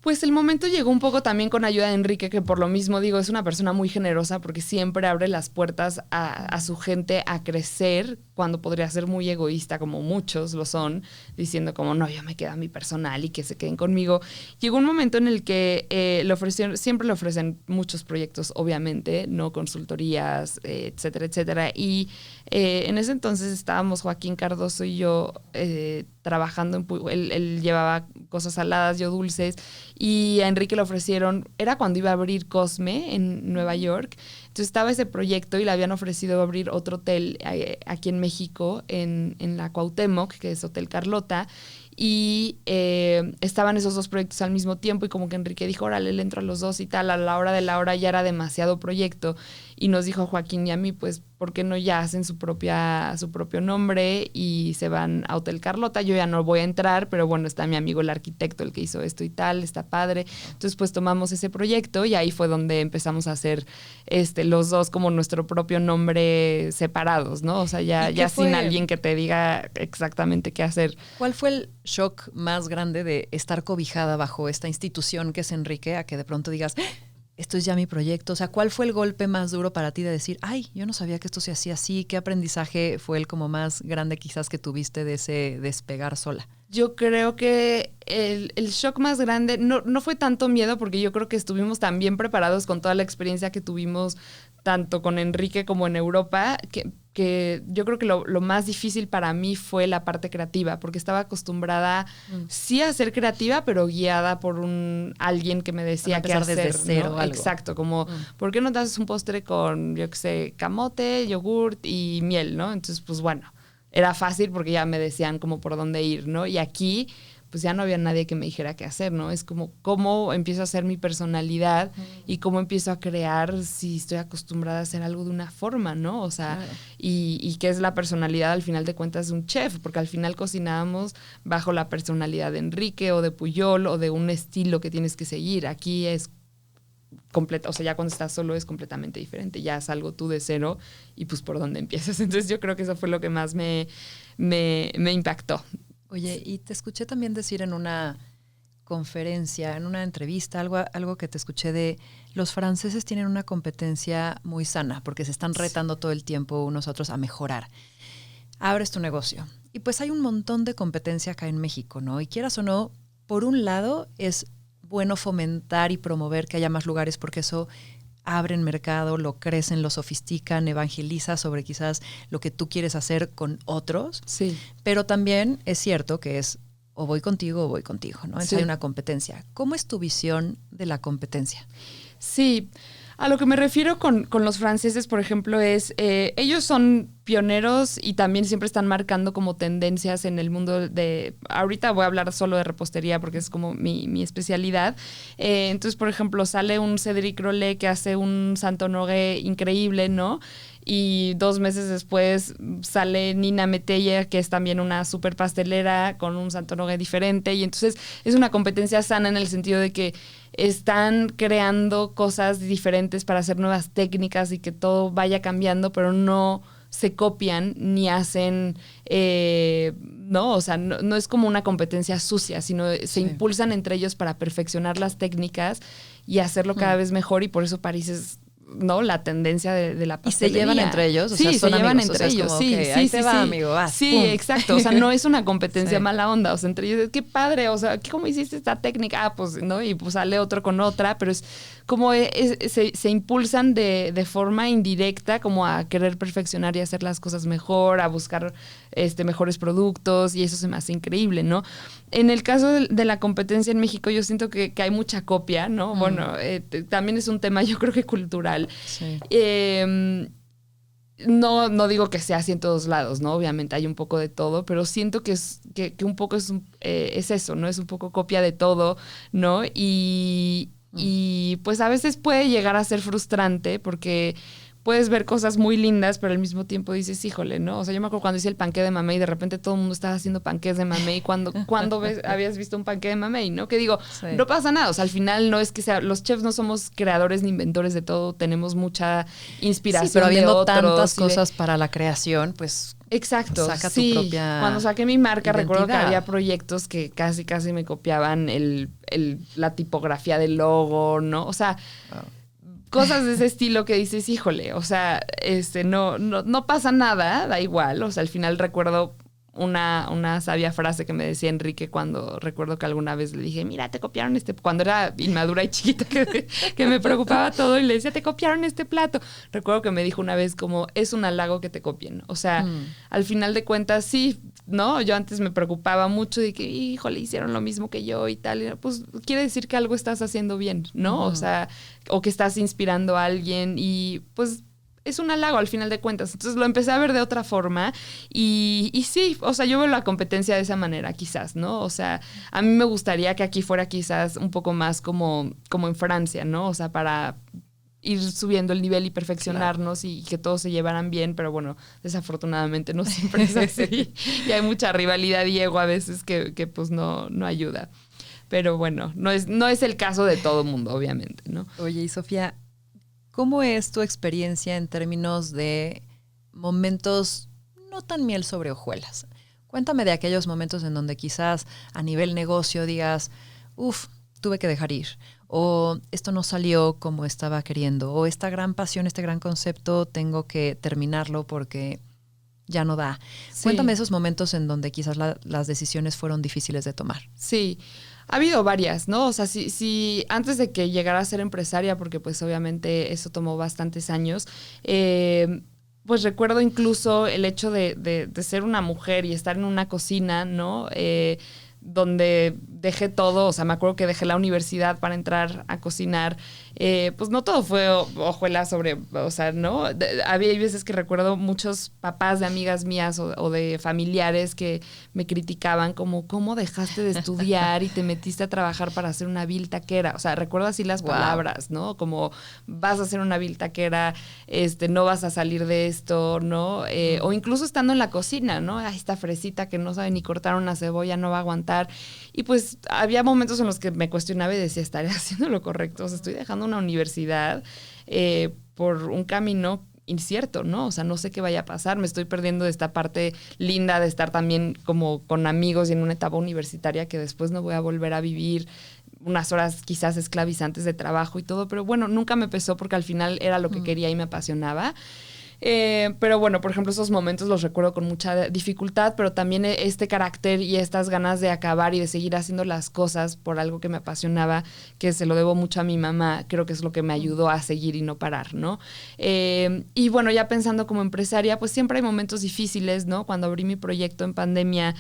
Pues el momento llegó un poco también con ayuda de Enrique, que por lo mismo digo, es una persona muy generosa porque siempre abre las puertas a su gente a crecer cuando podría ser muy egoísta, como muchos lo son, diciendo como, no, yo me quedo a mi personal y que se queden conmigo. Llegó un momento en el que siempre le ofrecen muchos proyectos, obviamente, no consultorías, etcétera, etcétera. Y en ese entonces estábamos Joaquín Cardoso y yo trabajando él llevaba cosas saladas, yo dulces, y a Enrique le ofrecieron, era cuando iba a abrir Cosme en Nueva York, entonces estaba ese proyecto y le habían ofrecido abrir otro hotel aquí en México, en la Cuauhtémoc, que es Hotel Carlota, y estaban esos 2 proyectos al mismo tiempo y como que Enrique dijo, órale, le entro a los 2 y tal, a la hora de la hora ya era demasiado proyecto y nos dijo a Joaquín y a mí, pues, ¿por qué no ya hacen su propio nombre y se van a Hotel Carlota? Yo ya no voy a entrar, pero bueno, está mi amigo el arquitecto, el que hizo esto y tal, está padre. Entonces, pues tomamos ese proyecto y ahí fue donde empezamos a hacer los 2 como nuestro propio nombre separados, ¿no? O sea, ya sin alguien que te diga exactamente qué hacer. ¿Cuál fue el shock más grande de estar cobijada bajo esta institución que es Enrique, a que de pronto digas, esto es ya mi proyecto? O sea, ¿cuál fue el golpe más duro para ti de decir, ay, yo no sabía que esto se hacía así? ¿Qué aprendizaje fue el como más grande quizás que tuviste de ese despegar sola? Yo creo que el shock más grande no fue tanto miedo, porque yo creo que estuvimos tan bien preparados con toda la experiencia que tuvimos tanto con Enrique como en Europa, que yo creo que lo más difícil para mí fue la parte creativa, porque estaba acostumbrada sí a ser creativa, pero guiada por alguien que me decía qué hacer, desde cero, ¿no? algo. Exacto, como, ¿por qué no te haces un postre con, yo qué sé, camote, yogurt y miel, ¿no? Entonces, pues bueno, era fácil porque ya me decían como por dónde ir, ¿no? Y aquí, pues ya no había nadie que me dijera qué hacer, ¿no? Es como cómo empiezo a hacer mi personalidad y cómo empiezo a crear si estoy acostumbrada a hacer algo de una forma, ¿no? O sea, claro. y qué es la personalidad al final de cuentas de un chef, porque al final cocinábamos bajo la personalidad de Enrique o de Puyol o de un estilo que tienes que seguir. Aquí es completa, o sea, ya cuando estás solo es completamente diferente, ya es algo tú de cero y pues por dónde empiezas. Entonces yo creo que eso fue lo que más me impactó. Oye, y te escuché también decir en una conferencia, en una entrevista, algo que te escuché de los franceses tienen una competencia muy sana porque se están retando todo el tiempo unos a otros a mejorar. Abres tu negocio y pues hay un montón de competencia acá en México, ¿no? Y quieras o no, por un lado es bueno fomentar y promover que haya más lugares porque eso abren mercado, lo crecen, lo sofistican, evangeliza sobre quizás lo que tú quieres hacer con otros. Sí. Pero también es cierto que es o voy contigo o voy contigo, ¿no? Entonces hay una competencia. ¿Cómo es tu visión de la competencia? Sí, a lo que me refiero con los franceses, por ejemplo, es ellos son pioneros y también siempre están marcando como tendencias en el mundo de... Ahorita voy a hablar solo de repostería porque es como mi especialidad. Entonces, por ejemplo, sale un Cédric Rollet que hace un Saint-Honoré increíble, ¿no? Y 2 meses después sale Nina Metella, que es también una super pastelera con un Saint-Honoré diferente. Y entonces es una competencia sana en el sentido de que están creando cosas diferentes para hacer nuevas técnicas y que todo vaya cambiando, pero no se copian ni hacen, no, o sea, no es como una competencia sucia, sino se impulsan entre ellos para perfeccionar las técnicas y hacerlo cada vez mejor, y por eso París es, ¿no?, la tendencia de la pastelería. ¿Y se llevan entre ellos? O sí, sea, son se llevan amigos, entre ellos, como, sí, okay, sí, ahí sí, te va, amigo, vas, sí, pum. exacto, o sea, no es una competencia mala onda, o sea, entre ellos, qué padre, o sea, ¿cómo hiciste esta técnica? Ah, pues, ¿no? Y pues sale otro con otra, pero es como se impulsan de forma indirecta como a querer perfeccionar y hacer las cosas mejor, a buscar mejores productos, y eso se me hace increíble, ¿no? En el caso de la competencia en México, yo siento que hay mucha copia, ¿no? Bueno, también es un tema, yo creo que cultural. Sí. No digo que sea así en todos lados, ¿no? Obviamente hay un poco de todo, pero siento que un poco es eso, ¿no? Es un poco copia de todo, ¿no? Y pues a veces puede llegar a ser frustrante porque puedes ver cosas muy lindas, pero al mismo tiempo dices, híjole, ¿no? O sea, yo me acuerdo cuando hice el panqué de mamey y de repente todo el mundo estaba haciendo panqués de mamey. ¿Cuándo habías visto un panqué de mamey, no? Que digo, no pasa nada. O sea, al final no es que sea... Los chefs no somos creadores ni inventores de todo. Tenemos mucha inspiración, pero habiendo de otros, tantas cosas para la creación, pues... Exacto. Saca tu propia Cuando saqué mi marca, identidad. recuerdo que había proyectos que casi me copiaban la tipografía del logo, ¿no? O sea... Wow. Cosas de ese estilo que dices, híjole, o sea, no pasa nada, da igual. O sea, al final recuerdo una sabia frase que me decía Enrique cuando recuerdo que alguna vez le dije, mira, te copiaron cuando era inmadura y chiquita, que me preocupaba todo, y le decía, te copiaron este plato. Recuerdo que me dijo una vez como, es un halago que te copien. O sea, al final de cuentas, sí, ¿no? Yo antes me preocupaba mucho de que, híjole, hicieron lo mismo que yo y tal. Y pues quiere decir que algo estás haciendo bien, ¿no? O sea, o que estás inspirando a alguien, y pues es un halago al final de cuentas. Entonces lo empecé a ver de otra forma y sí, o sea, yo veo la competencia de esa manera quizás, ¿no? O sea, a mí me gustaría que aquí fuera quizás un poco más como en Francia, ¿no? O sea, para ir subiendo el nivel y perfeccionarnos, claro, y que todos se llevaran bien, pero bueno, desafortunadamente no siempre es así. Y hay mucha rivalidad y ego a veces que pues no ayuda. Pero bueno, no es el caso de todo mundo, obviamente, ¿no? Oye, y Sofía, ¿cómo es tu experiencia en términos de momentos no tan miel sobre hojuelas? Cuéntame de aquellos momentos en donde quizás a nivel negocio digas, tuve que dejar ir, o esto no salió como estaba queriendo, o esta gran pasión, este gran concepto, tengo que terminarlo porque ya no da. Sí. Cuéntame esos momentos en donde quizás las decisiones fueron difíciles de tomar. Sí. Ha habido varias, ¿no? O sea, si antes de que llegara a ser empresaria, porque pues obviamente eso tomó bastantes años, pues recuerdo incluso el hecho de ser una mujer y estar en una cocina, ¿no? Donde dejé todo, o sea, me acuerdo que dejé la universidad para entrar a cocinar. Pues no todo fue hojuelas sobre, o sea, ¿no? Había veces que recuerdo muchos papás de amigas mías o de familiares que me criticaban como, ¿cómo dejaste de estudiar y te metiste a trabajar para hacer una vil taquera? O sea, recuerdo así las palabras, ¿no? Como, vas a hacer una vil taquera, no vas a salir de esto, ¿no? O incluso estando en la cocina, ¿no? Ay, esta fresita que no sabe ni cortar una cebolla no va a aguantar. Y pues había momentos en los que me cuestionaba y decía, ¿estaré haciendo lo correcto? O sea, estoy dejando una universidad por un camino incierto, ¿no? O sea, no sé qué vaya a pasar, me estoy perdiendo de esta parte linda de estar también como con amigos y en una etapa universitaria que después no voy a volver a vivir, unas horas quizás esclavizantes de trabajo y todo, pero bueno, nunca me pesó porque al final era lo que quería y me apasionaba. Pero bueno, por ejemplo, esos momentos los recuerdo con mucha dificultad, pero también este carácter y estas ganas de acabar y de seguir haciendo las cosas por algo que me apasionaba, que se lo debo mucho a mi mamá, creo que es lo que me ayudó a seguir y no parar, ¿no? Y bueno, ya pensando como empresaria, pues siempre hay momentos difíciles, ¿no? Cuando abrí mi proyecto en pandemia,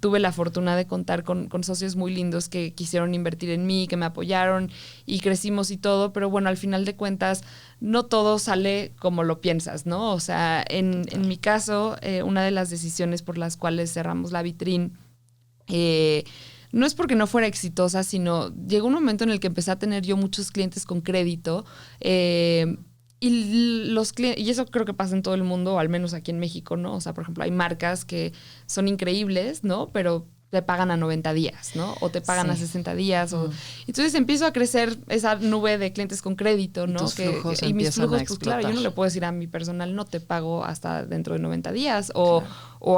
tuve la fortuna de contar con socios muy lindos que quisieron invertir en mí, que me apoyaron y crecimos y todo, pero bueno, al final de cuentas, no todo sale como lo piensas, ¿no? O sea, en mi caso, una de las decisiones por las cuales cerramos la vitrine, no es porque no fuera exitosa, sino llegó un momento en el que empecé a tener yo muchos clientes con crédito, y los clientes, y eso creo que pasa en todo el mundo, o al menos aquí en México, ¿no? O sea, por ejemplo, hay marcas que son increíbles, ¿no? Pero te pagan a 90 días, ¿no? O te pagan a 60 días. Entonces empiezo a crecer esa nube de clientes con crédito, ¿no? Y mis flujos, pues claro, yo no le puedo decir a mi personal, no te pago hasta dentro de 90 días. O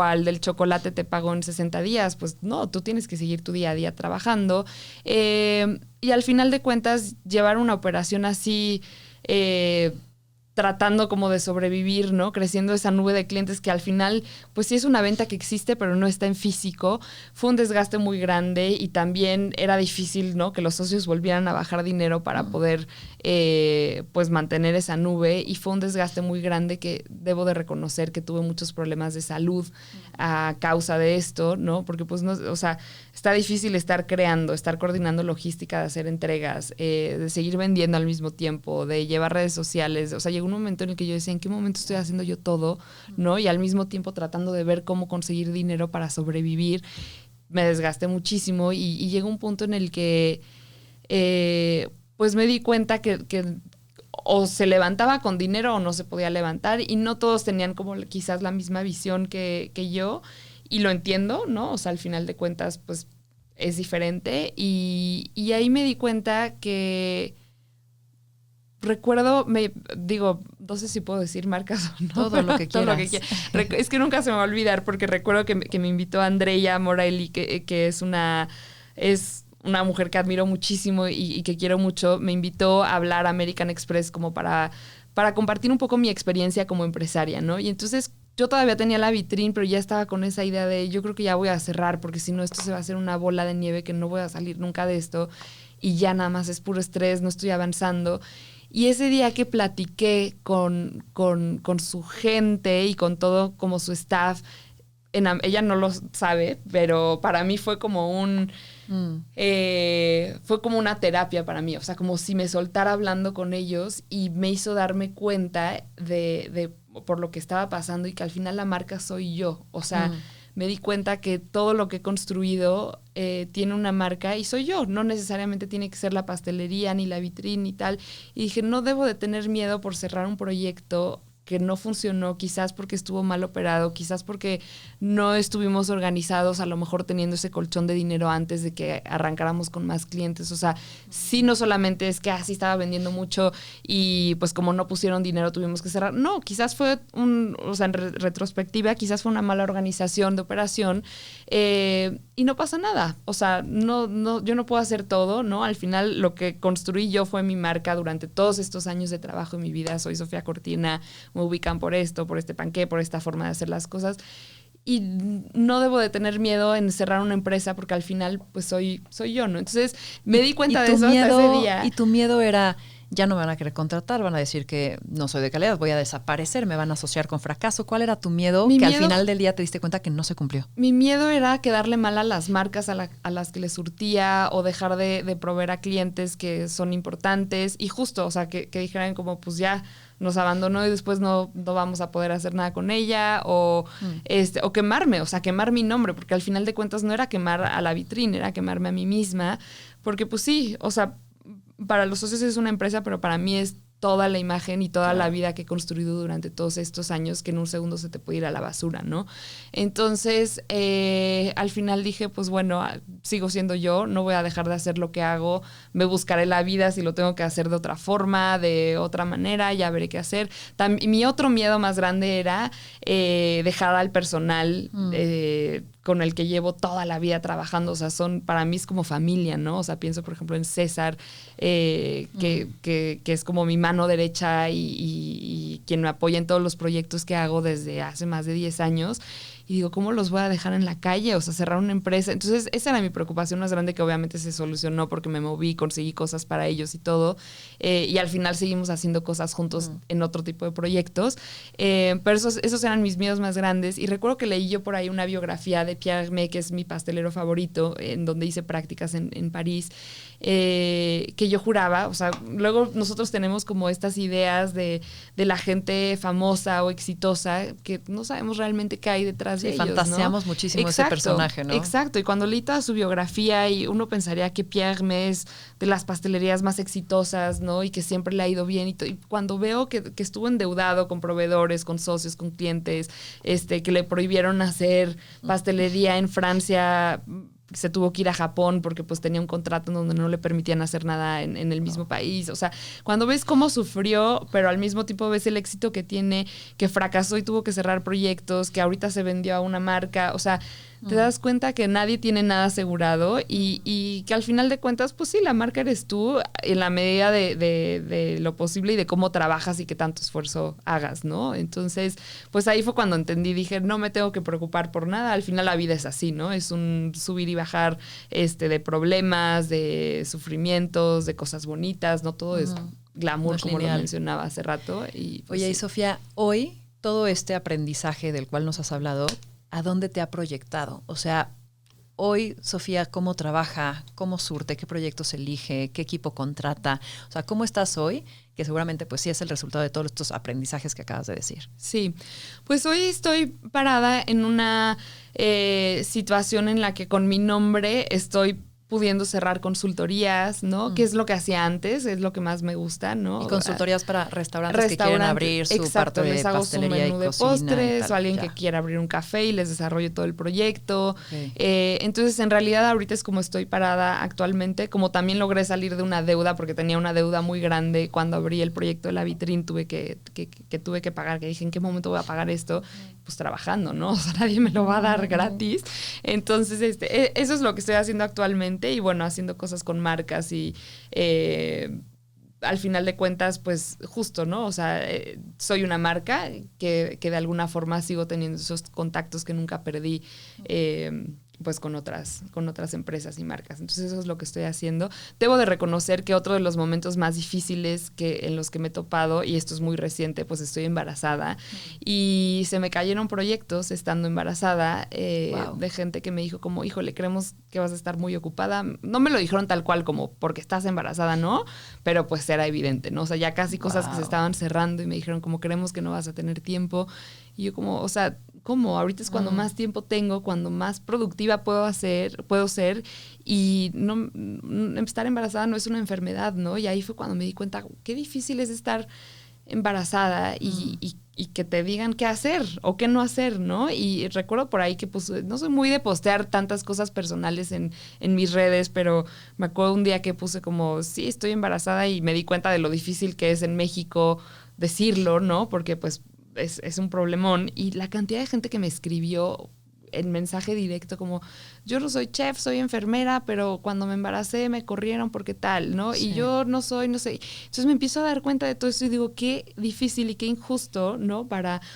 al del chocolate te pago en 60 días. Pues no, tú tienes que seguir tu día a día trabajando. Y al final de cuentas, llevar una operación así... tratando como de sobrevivir, ¿no? Creciendo esa nube de clientes que al final, pues sí es una venta que existe, pero no está en físico. Fue un desgaste muy grande y también era difícil, ¿no? Que los socios volvieran a bajar dinero para poder, pues, mantener esa nube. Y fue un desgaste muy grande que debo de reconocer que tuve muchos problemas de salud a causa de esto, ¿no? Porque, pues, no, o sea, está difícil estar creando, estar coordinando logística, de hacer entregas, de seguir vendiendo al mismo tiempo, de llevar redes sociales. O sea, llegó un momento en el que yo decía, ¿en qué momento estoy haciendo yo todo? ¿No? Y al mismo tiempo tratando de ver cómo conseguir dinero para sobrevivir. Me desgasté muchísimo y llegó un punto en el que pues me di cuenta que o se levantaba con dinero o no se podía levantar, y no todos tenían como quizás la misma visión que yo, y lo entiendo, ¿no? O sea, al final de cuentas, pues es diferente, y ahí me di cuenta que recuerdo, no sé si puedo decir marcas o no. Todo lo que quieras. Es que nunca se me va a olvidar, porque recuerdo que me invitó Andrea Morelli, que es una mujer que admiro muchísimo y que quiero mucho. Me invitó a hablar a American Express como para compartir un poco mi experiencia como empresaria, ¿no? Y entonces yo todavía tenía la vitrine, pero ya estaba con esa idea de yo creo que ya voy a cerrar, porque si no esto se va a hacer una bola de nieve que no voy a salir nunca de esto, y ya nada más es puro estrés, no estoy avanzando. Y ese día que platiqué con su gente y con todo como su staff, ella no lo sabe, pero para mí fue como fue como una terapia para mí. O sea, como si me soltara hablando con ellos, y me hizo darme cuenta de por lo que estaba pasando, y que al final la marca soy yo. O sea, me di cuenta que todo lo que he construido tiene una marca y soy yo. No necesariamente tiene que ser la pastelería, ni la vitrina, ni tal. Y dije, no debo de tener miedo por cerrar un proyecto que no funcionó, quizás porque estuvo mal operado, quizás porque no estuvimos organizados, a lo mejor teniendo ese colchón de dinero antes de que arrancáramos con más clientes. O sea, sí, no solamente es que así estaba vendiendo mucho y pues como no pusieron dinero tuvimos que cerrar. No, quizás fue o sea, en retrospectiva, quizás fue una mala organización de operación, y no pasa nada. O sea, yo no puedo hacer todo, ¿no? Al final lo que construí yo fue mi marca durante todos estos años de trabajo en mi vida. Soy Sofía Cortina, me ubican por esto, por este panqué, por esta forma de hacer las cosas. Y no debo de tener miedo en cerrar una empresa, porque al final pues soy yo, ¿no? Entonces me di cuenta de eso hasta ese día. Y tu miedo era, ya no me van a querer contratar, van a decir que no soy de calidad, voy a desaparecer, me van a asociar con fracaso. ¿Cuál era tu miedo al final del día te diste cuenta que no se cumplió? Mi miedo era quedarle mal a las marcas a las que les surtía, o dejar de proveer a clientes que son importantes, y justo, o sea, que dijeran como pues ya nos abandonó y después no vamos a poder hacer nada con ella, o quemarme, o sea, quemar mi nombre, porque al final de cuentas no era quemar a la vitrina, era quemarme a mí misma, porque pues sí, o sea, para los socios es una empresa, pero para mí es toda la imagen y toda la vida que he construido durante todos estos años, que en un segundo se te puede ir a la basura, ¿no? Entonces, al final dije, pues bueno, sigo siendo yo, no voy a dejar de hacer lo que hago, me buscaré la vida si lo tengo que hacer de otra forma, de otra manera, ya veré qué hacer. Mi otro miedo más grande era dejar al personal con el que llevo toda la vida trabajando. O sea, para mí es como familia, ¿no? O sea, pienso, por ejemplo, en César, que es como mi mano derecha y quien me apoya en todos los proyectos que hago desde hace más de 10 años. Y digo, ¿cómo los voy a dejar en la calle? O sea, cerrar una empresa. Entonces, esa era mi preocupación más grande, que obviamente se solucionó porque me moví, conseguí cosas para ellos y todo. Y al final seguimos haciendo cosas juntos en otro tipo de proyectos. Pero esos eran mis miedos más grandes. Y recuerdo que leí yo por ahí una biografía de Pierre Hermé, que es mi pastelero favorito, en donde hice prácticas en París. Que yo juraba, o sea, luego nosotros tenemos como estas ideas de la gente famosa o exitosa que no sabemos realmente qué hay detrás de ellos, fantaseamos muchísimo ese personaje, ¿no? Exacto, y cuando leí toda su biografía y uno pensaría que Pierre Hermé es de las pastelerías más exitosas, ¿no? Y que siempre le ha ido bien, y cuando veo que estuvo endeudado con proveedores, con socios, con clientes, que le prohibieron hacer pastelería en Francia, se tuvo que ir a Japón porque pues tenía un contrato en donde no le permitían hacer nada en el mismo país. O sea, cuando ves cómo sufrió, pero al mismo tiempo ves el éxito que tiene, que fracasó y tuvo que cerrar proyectos, que ahorita se vendió a una marca, o sea, te das cuenta que nadie tiene nada asegurado y que al final de cuentas, pues sí, la marca eres tú en la medida de lo posible y de cómo trabajas y qué tanto esfuerzo hagas, ¿no? Entonces, pues ahí fue cuando entendí, dije, no me tengo que preocupar por nada, al final la vida es así, ¿no? Es un subir y bajar de problemas, de sufrimientos, de cosas bonitas, no todo es glamour, no como lineal, lo mencionaba hace rato. Y, pues, oye, sí. y Sofía, hoy todo este aprendizaje del cual nos has hablado, ¿a dónde te ha proyectado? O sea, hoy, Sofía, ¿cómo trabaja? ¿Cómo surte? ¿Qué proyectos elige? ¿Qué equipo contrata? O sea, ¿cómo estás hoy? Que seguramente pues sí es el resultado de todos estos aprendizajes que acabas de decir. Sí, pues hoy estoy parada en una situación en la que con mi nombre estoy pudiendo cerrar consultorías, ¿no? Que es lo que hacía antes, es lo que más me gusta, ¿no? Y consultorías para restaurantes que quieren abrir su parte de les hago pastelería su menú y de cocina postres, y tal, o alguien ya. que quiera abrir un café y les desarrollo todo el proyecto. Okay. Entonces, en realidad, ahorita es como estoy parada actualmente, como también logré salir de una deuda, porque tenía una deuda muy grande cuando abrí el proyecto de la vitrine, tuve que tuve que pagar, que dije, ¿en qué momento voy a pagar esto? Pues trabajando, ¿no? O sea, nadie me lo va a dar gratis. Entonces, eso es lo que estoy haciendo actualmente y bueno, haciendo cosas con marcas y al final de cuentas, pues justo, ¿no? O sea, soy una marca que de alguna forma sigo teniendo esos contactos que nunca perdí pues con otras empresas y marcas. Entonces eso es lo que estoy haciendo. Debo de reconocer que otro de los momentos más difíciles en los que me he topado, y esto es muy reciente, pues estoy embarazada y se me cayeron proyectos estando embarazada de gente que me dijo como, híjole, creemos que vas a estar muy ocupada. No me lo dijeron tal cual como porque estás embarazada, ¿no? Pero pues era evidente, ¿no? O sea, ya casi cosas que se estaban cerrando y me dijeron como, creemos que no vas a tener tiempo. Y yo como, o sea, ¿cómo? Ahorita es cuando más tiempo tengo, cuando más productiva puedo ser y no estar embarazada no es una enfermedad, ¿no? Y ahí fue cuando me di cuenta qué difícil es estar embarazada y que te digan qué hacer o qué no hacer, ¿no? Y recuerdo por ahí que pues no soy muy de postear tantas cosas personales en mis redes, pero me acuerdo un día que puse como, sí, estoy embarazada y me di cuenta de lo difícil que es en México decirlo, ¿no? Porque pues es un problemón. Y la cantidad de gente que me escribió en mensaje directo como, yo no soy chef, soy enfermera, pero cuando me embaracé me corrieron porque tal, ¿no? Sí. Y yo no sé. Entonces me empiezo a dar cuenta de todo eso y digo, qué difícil y qué injusto, ¿no? O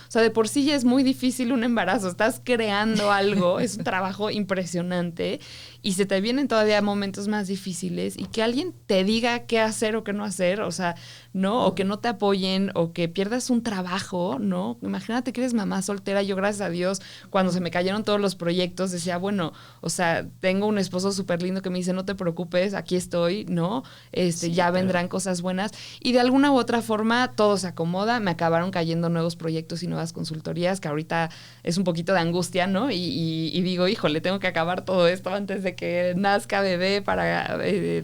sea, de por sí ya es muy difícil un embarazo, estás creando algo, es un trabajo impresionante y se te vienen todavía momentos más difíciles y que alguien te diga qué hacer o qué no hacer, o sea, ¿no? O que no te apoyen o que pierdas un trabajo, ¿no? Imagínate que eres mamá soltera. Yo, gracias a Dios, cuando se me cayeron todos los proyectos, decía, bueno, o sea, tengo un esposo súper lindo que me dice, no te preocupes, aquí estoy, ¿no? Sí, ya vendrán cosas buenas. Y de alguna u otra forma todo se acomoda. Me acabaron cayendo nuevos proyectos y nuevas consultorías, que ahorita es un poquito de angustia, ¿no? Y digo, híjole, tengo que acabar todo esto antes de que nazca bebé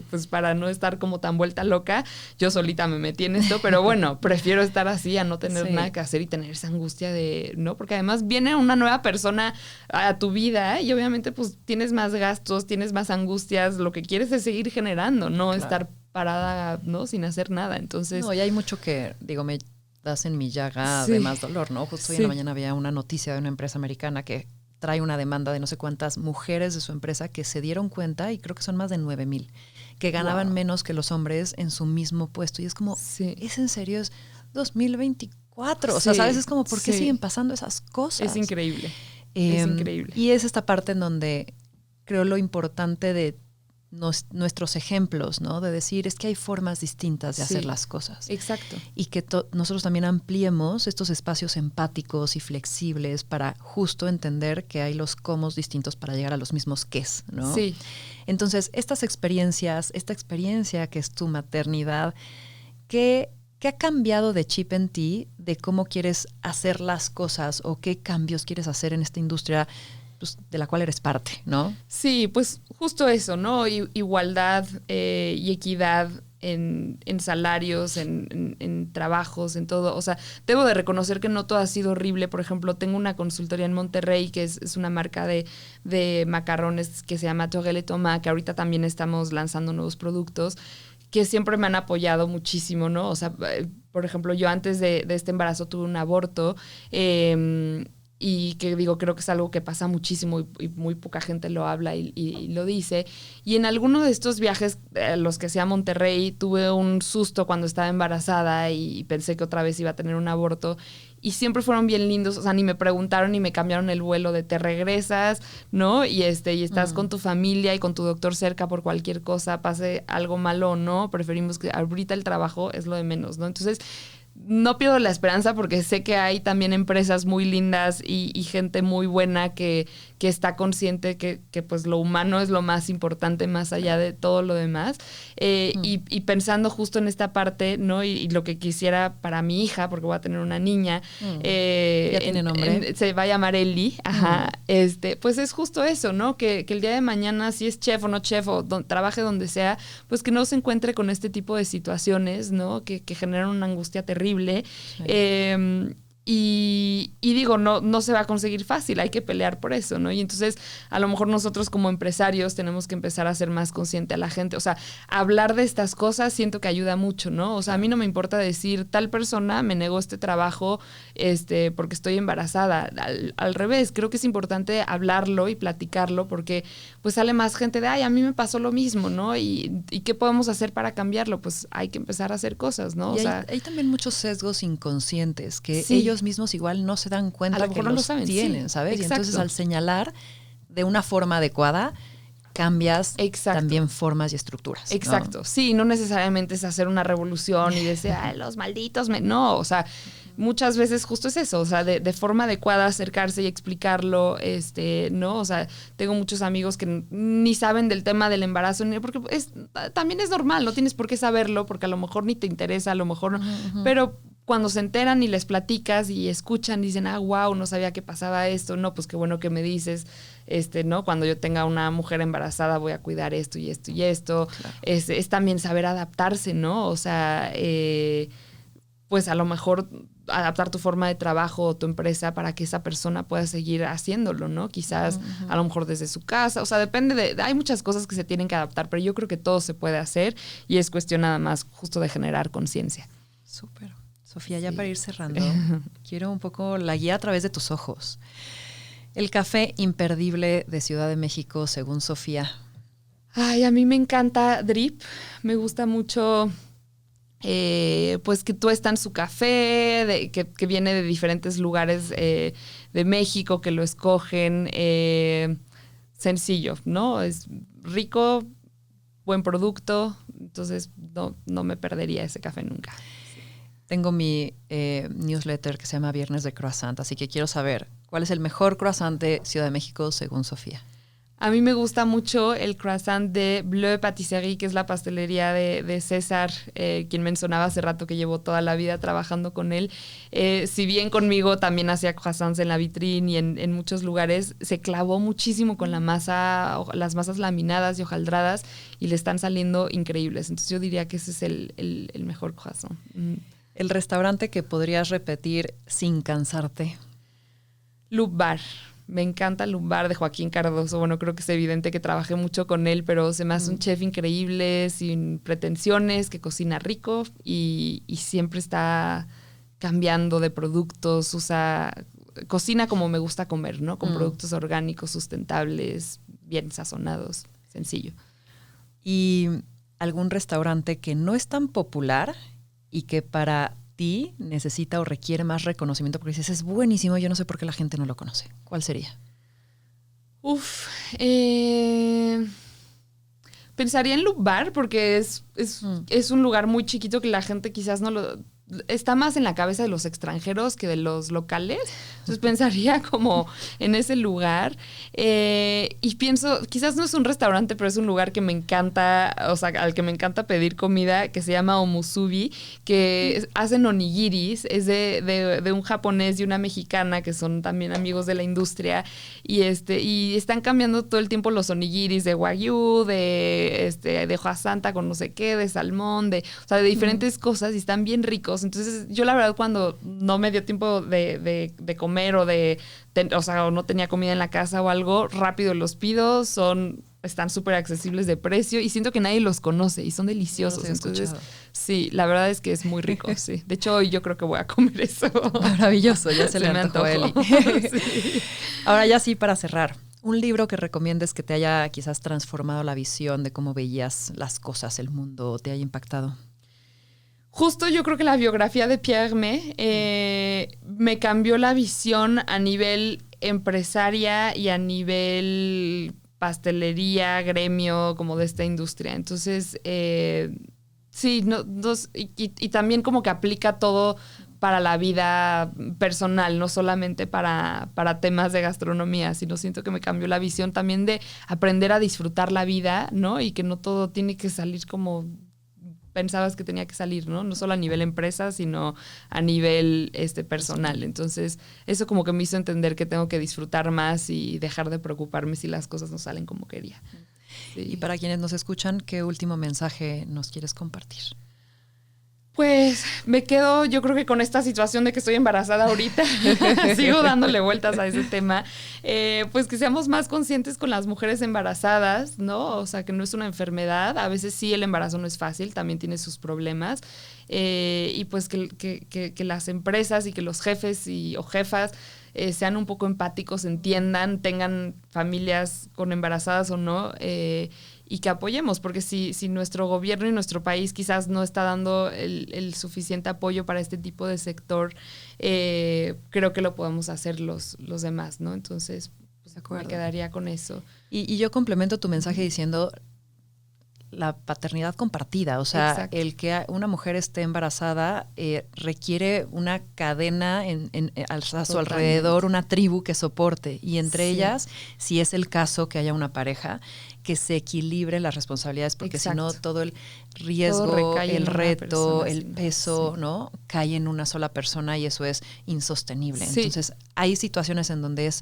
pues para no estar como tan vuelta loca. Yo solita me metí en esto, pero bueno, prefiero estar así a no tener nada que hacer y tener esa angustia de, ¿no? Porque además viene una nueva persona a tu vida y obviamente pues tienes más gastos, tienes más angustias, lo que quieres es seguir generando, no estar parada, ¿no? Sin hacer nada. Entonces, no, y hay mucho que, digo, me das en mi llaga de más dolor, ¿no? Justo hoy en la mañana había una noticia de una empresa americana que trae una demanda de no sé cuántas mujeres de su empresa que se dieron cuenta, y creo que son más de 9,000, que ganaban menos que los hombres en su mismo puesto. Y es como, ¿es en serio? Es 2024. 4. O sea, ¿sabes? Es como, ¿por qué sí. siguen pasando esas cosas? Es increíble. Es increíble. Y es esta parte en donde creo lo importante de nuestros ejemplos, ¿no? De decir, es que hay formas distintas de hacer las cosas. Exacto. Y que nosotros también ampliemos estos espacios empáticos y flexibles para justo entender que hay los cómo distintos para llegar a los mismos qués, ¿no? Sí. Entonces, estas experiencias, esta experiencia que es tu maternidad, ¿qué ha cambiado de chip en ti de cómo quieres hacer las cosas o qué cambios quieres hacer en esta industria pues, de la cual eres parte, ¿no? Sí, pues justo eso, ¿no? Igualdad y equidad en salarios, en trabajos, en todo. O sea, debo de reconocer que no todo ha sido horrible. Por ejemplo, tengo una consultoría en Monterrey que es una marca de macarrones que se llama Tourelle et Thomas, que ahorita también estamos lanzando nuevos productos, que siempre me han apoyado muchísimo, ¿no? O sea, por ejemplo, yo antes de este embarazo tuve un aborto, y que digo, creo que es algo que pasa muchísimo y muy poca gente lo habla y lo dice. Y en alguno de estos viajes, los que hacía a Monterrey, tuve un susto cuando estaba embarazada y pensé que otra vez iba a tener un aborto. Y siempre fueron bien lindos, o sea, ni me preguntaron ni me cambiaron el vuelo de te regresas, ¿no? Y estás con tu familia y con tu doctor cerca por cualquier cosa, pase algo malo o no, preferimos que ahorita el trabajo es lo de menos, ¿no? Entonces, no pierdo la esperanza porque sé que hay también empresas muy lindas y gente muy buena que está consciente que pues lo humano es lo más importante más allá de todo lo demás. Y pensando justo en esta parte, ¿no? Y lo que quisiera para mi hija, porque voy a tener una niña. ¿Ya tiene nombre? Se va a llamar Eli. Ajá. Pues es justo eso, ¿no? Que el día de mañana, si es chef o no chef o trabaje donde sea, pues que no se encuentre con este tipo de situaciones, ¿no? Que generan una angustia terrible. Sí. Y digo, no se va a conseguir fácil, hay que pelear por eso, ¿no? Y entonces, a lo mejor nosotros como empresarios tenemos que empezar a ser más consciente a la gente. O sea, hablar de estas cosas siento que ayuda mucho, ¿no? O sea, a mí no me importa decir, tal persona me negó este trabajo porque estoy embarazada. Al revés, creo que es importante hablarlo y platicarlo porque pues sale más gente de, ay, a mí me pasó lo mismo, ¿no? ¿Y qué podemos hacer para cambiarlo? Pues hay que empezar a hacer cosas, ¿no? Y o sea, hay también muchos sesgos inconscientes que sí. Ellos mismos igual no se dan cuenta que no los saben. tienen, Sí, ¿sabes? exacto. Y entonces al señalar de una forma adecuada, cambias también formas y estructuras. Exacto. ¿No? Sí, no necesariamente es hacer una revolución y decir, ay, los malditos. No, o sea, muchas veces justo es eso, o sea, de forma adecuada acercarse y explicarlo, ¿no? O sea, tengo muchos amigos que ni saben del tema del embarazo, porque también es normal, no tienes por qué saberlo, porque a lo mejor ni te interesa, a lo mejor no, pero cuando se enteran y les platicas y escuchan, dicen, wow, no sabía que pasaba esto, no, pues qué bueno que me dices, ¿no? Cuando yo tenga una mujer embarazada voy a cuidar esto y esto y esto. Claro. Es también saber adaptarse, ¿no? O sea, pues a lo mejor adaptar tu forma de trabajo o tu empresa para que esa persona pueda seguir haciéndolo, ¿no? Quizás a lo mejor desde su casa, o sea, depende hay muchas cosas que se tienen que adaptar, pero yo creo que todo se puede hacer y es cuestión nada más justo de generar conciencia. Súper. Sofía, ya para ir cerrando, quiero un poco la guía a través de tus ojos. El café imperdible de Ciudad de México, según Sofía. Ay, a mí me encanta Drip. Me gusta mucho, pues que tuestan su café, que viene de diferentes lugares de México, que lo escogen. Sencillo, ¿no? Es rico, buen producto. Entonces no me perdería ese café nunca. Tengo mi newsletter que se llama Viernes de Croissant, así que quiero saber, ¿cuál es el mejor croissant de Ciudad de México según Sofía? A mí me gusta mucho el croissant de Bleu Patisserie, que es la pastelería de César, quien mencionaba hace rato que llevo toda la vida trabajando con él. Si bien conmigo también hacía croissants en la vitrine y en muchos lugares, se clavó muchísimo con la masa, las masas laminadas y hojaldradas, y le están saliendo increíbles. Entonces yo diría que ese es el mejor croissant. El restaurante que podrías repetir sin cansarte. Loop Bar. Me encanta Loop Bar de Joaquín Cardoso. Bueno, creo que es evidente que trabajé mucho con él, pero se me hace un chef increíble, sin pretensiones, que cocina rico y siempre está cambiando de productos, cocina como me gusta comer, ¿no? Con productos orgánicos, sustentables, bien sazonados, sencillo. ¿Y algún restaurante que no es tan popular y que para ti necesita o requiere más reconocimiento? Porque dices, es buenísimo, yo no sé por qué la gente no lo conoce. ¿Cuál sería? Pensaría en Lubar, porque es un lugar muy chiquito que la gente quizás no lo... Está más en la cabeza de los extranjeros que de los locales. Entonces pensaría como en ese lugar. Y pienso, quizás no es un restaurante, pero es un lugar que me encanta, o sea, al que me encanta pedir comida, que se llama Omusubi, que hacen onigiris. Es de un japonés y una mexicana que son también amigos de la industria. Y están cambiando todo el tiempo los onigiris de wagyu, de hoja santa con no sé qué, de salmón, de diferentes cosas, y están bien ricos. Entonces, yo la verdad, cuando no me dio tiempo de comer o o no tenía comida en la casa o algo, rápido los pido, están súper accesibles de precio y siento que nadie los conoce y son deliciosos. No entonces, sí, la verdad es que es muy rico, sí. De hecho, hoy yo creo que voy a comer eso. Maravilloso, ya se le antojó a Eli. Sí. Ahora ya sí, para cerrar, un libro que recomiendes que te haya quizás transformado la visión de cómo veías las cosas, el mundo, te haya impactado. Justo yo creo que la biografía de Pierre Hermé me cambió la visión a nivel empresaria y a nivel pastelería, gremio, como de esta industria. Entonces, sí, y también como que aplica todo para la vida personal, no solamente para temas de gastronomía, sino siento que me cambió la visión también de aprender a disfrutar la vida, ¿no? Y que no todo tiene que salir como pensabas que tenía que salir, ¿no? No solo a nivel empresa, sino a nivel personal. Entonces, eso como que me hizo entender que tengo que disfrutar más y dejar de preocuparme si las cosas no salen como quería. Sí. Y para quienes nos escuchan, ¿qué último mensaje nos quieres compartir? Pues me quedo, yo creo que con esta situación de que estoy embarazada ahorita, sigo dándole vueltas a ese tema, pues que seamos más conscientes con las mujeres embarazadas, ¿no? O sea, que no es una enfermedad, a veces sí el embarazo no es fácil, también tiene sus problemas, y pues que las empresas y que los jefes o jefas sean un poco empáticos, entiendan, tengan familias con embarazadas o no, y que apoyemos, porque si nuestro gobierno y nuestro país quizás no está dando el suficiente apoyo para este tipo de sector, creo que lo podemos hacer los demás, ¿no? Entonces, pues, me quedaría con eso. Y yo complemento tu mensaje diciendo la paternidad compartida, o sea, exacto, el que una mujer esté embarazada requiere una cadena a su alrededor, una tribu que soporte, y entre ellas, si es el caso que haya una pareja, que se equilibre las responsabilidades, porque si no todo el riesgo, el reto, el peso, ¿no? Cae en una sola persona y eso es insostenible. Sí. Entonces, hay situaciones en donde es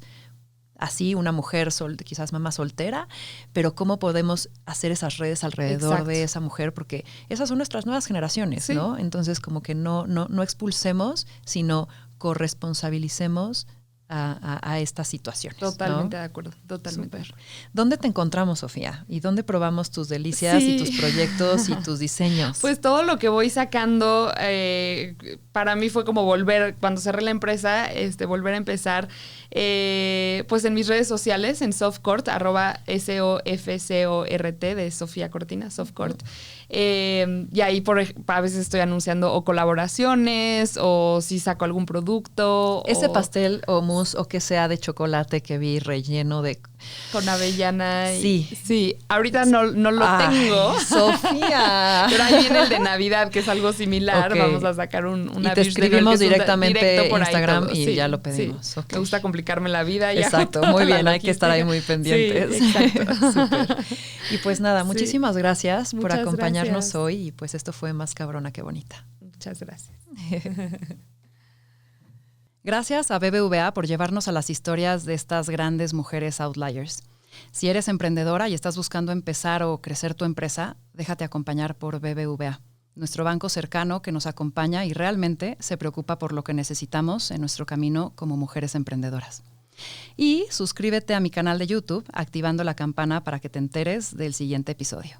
así, una mujer, quizás mamá soltera, pero cómo podemos hacer esas redes alrededor de esa mujer, porque esas son nuestras nuevas generaciones, ¿no? Entonces, como que no expulsemos, sino corresponsabilicemos a esta situación. Totalmente, ¿no? De acuerdo, totalmente. Súper. ¿Dónde te encontramos, Sofía? ¿Y dónde probamos tus delicias y tus proyectos y tus diseños? Pues todo lo que voy sacando, para mí fue como volver, cuando cerré la empresa, volver a empezar, pues en mis redes sociales, en Softcort, @SOFCORT, de Sofía Cortina, Softcort. Y ahí a veces estoy anunciando o colaboraciones o si saco algún producto. Ese pastel o mousse o que sea de chocolate que vi relleno de... Con avellana. Sí. Ahorita no lo tengo. Sofía. Pero ahí viene el de Navidad, que es algo similar. Okay. Vamos a sacar una... Y te escribimos directamente por Instagram y ya lo pedimos. Sí. Okay. Me gusta complicarme la vida. Exacto, muy bien. Hay que estar ahí muy pendientes. Sí, exacto. Súper. Y pues nada, muchísimas gracias por acompañarnos hoy. Y pues esto fue Más Cabrona que Bonita. Muchas gracias. Gracias a BBVA por llevarnos a las historias de estas grandes mujeres outliers. Si eres emprendedora y estás buscando empezar o crecer tu empresa, déjate acompañar por BBVA, nuestro banco cercano que nos acompaña y realmente se preocupa por lo que necesitamos en nuestro camino como mujeres emprendedoras. Y suscríbete a mi canal de YouTube activando la campana para que te enteres del siguiente episodio.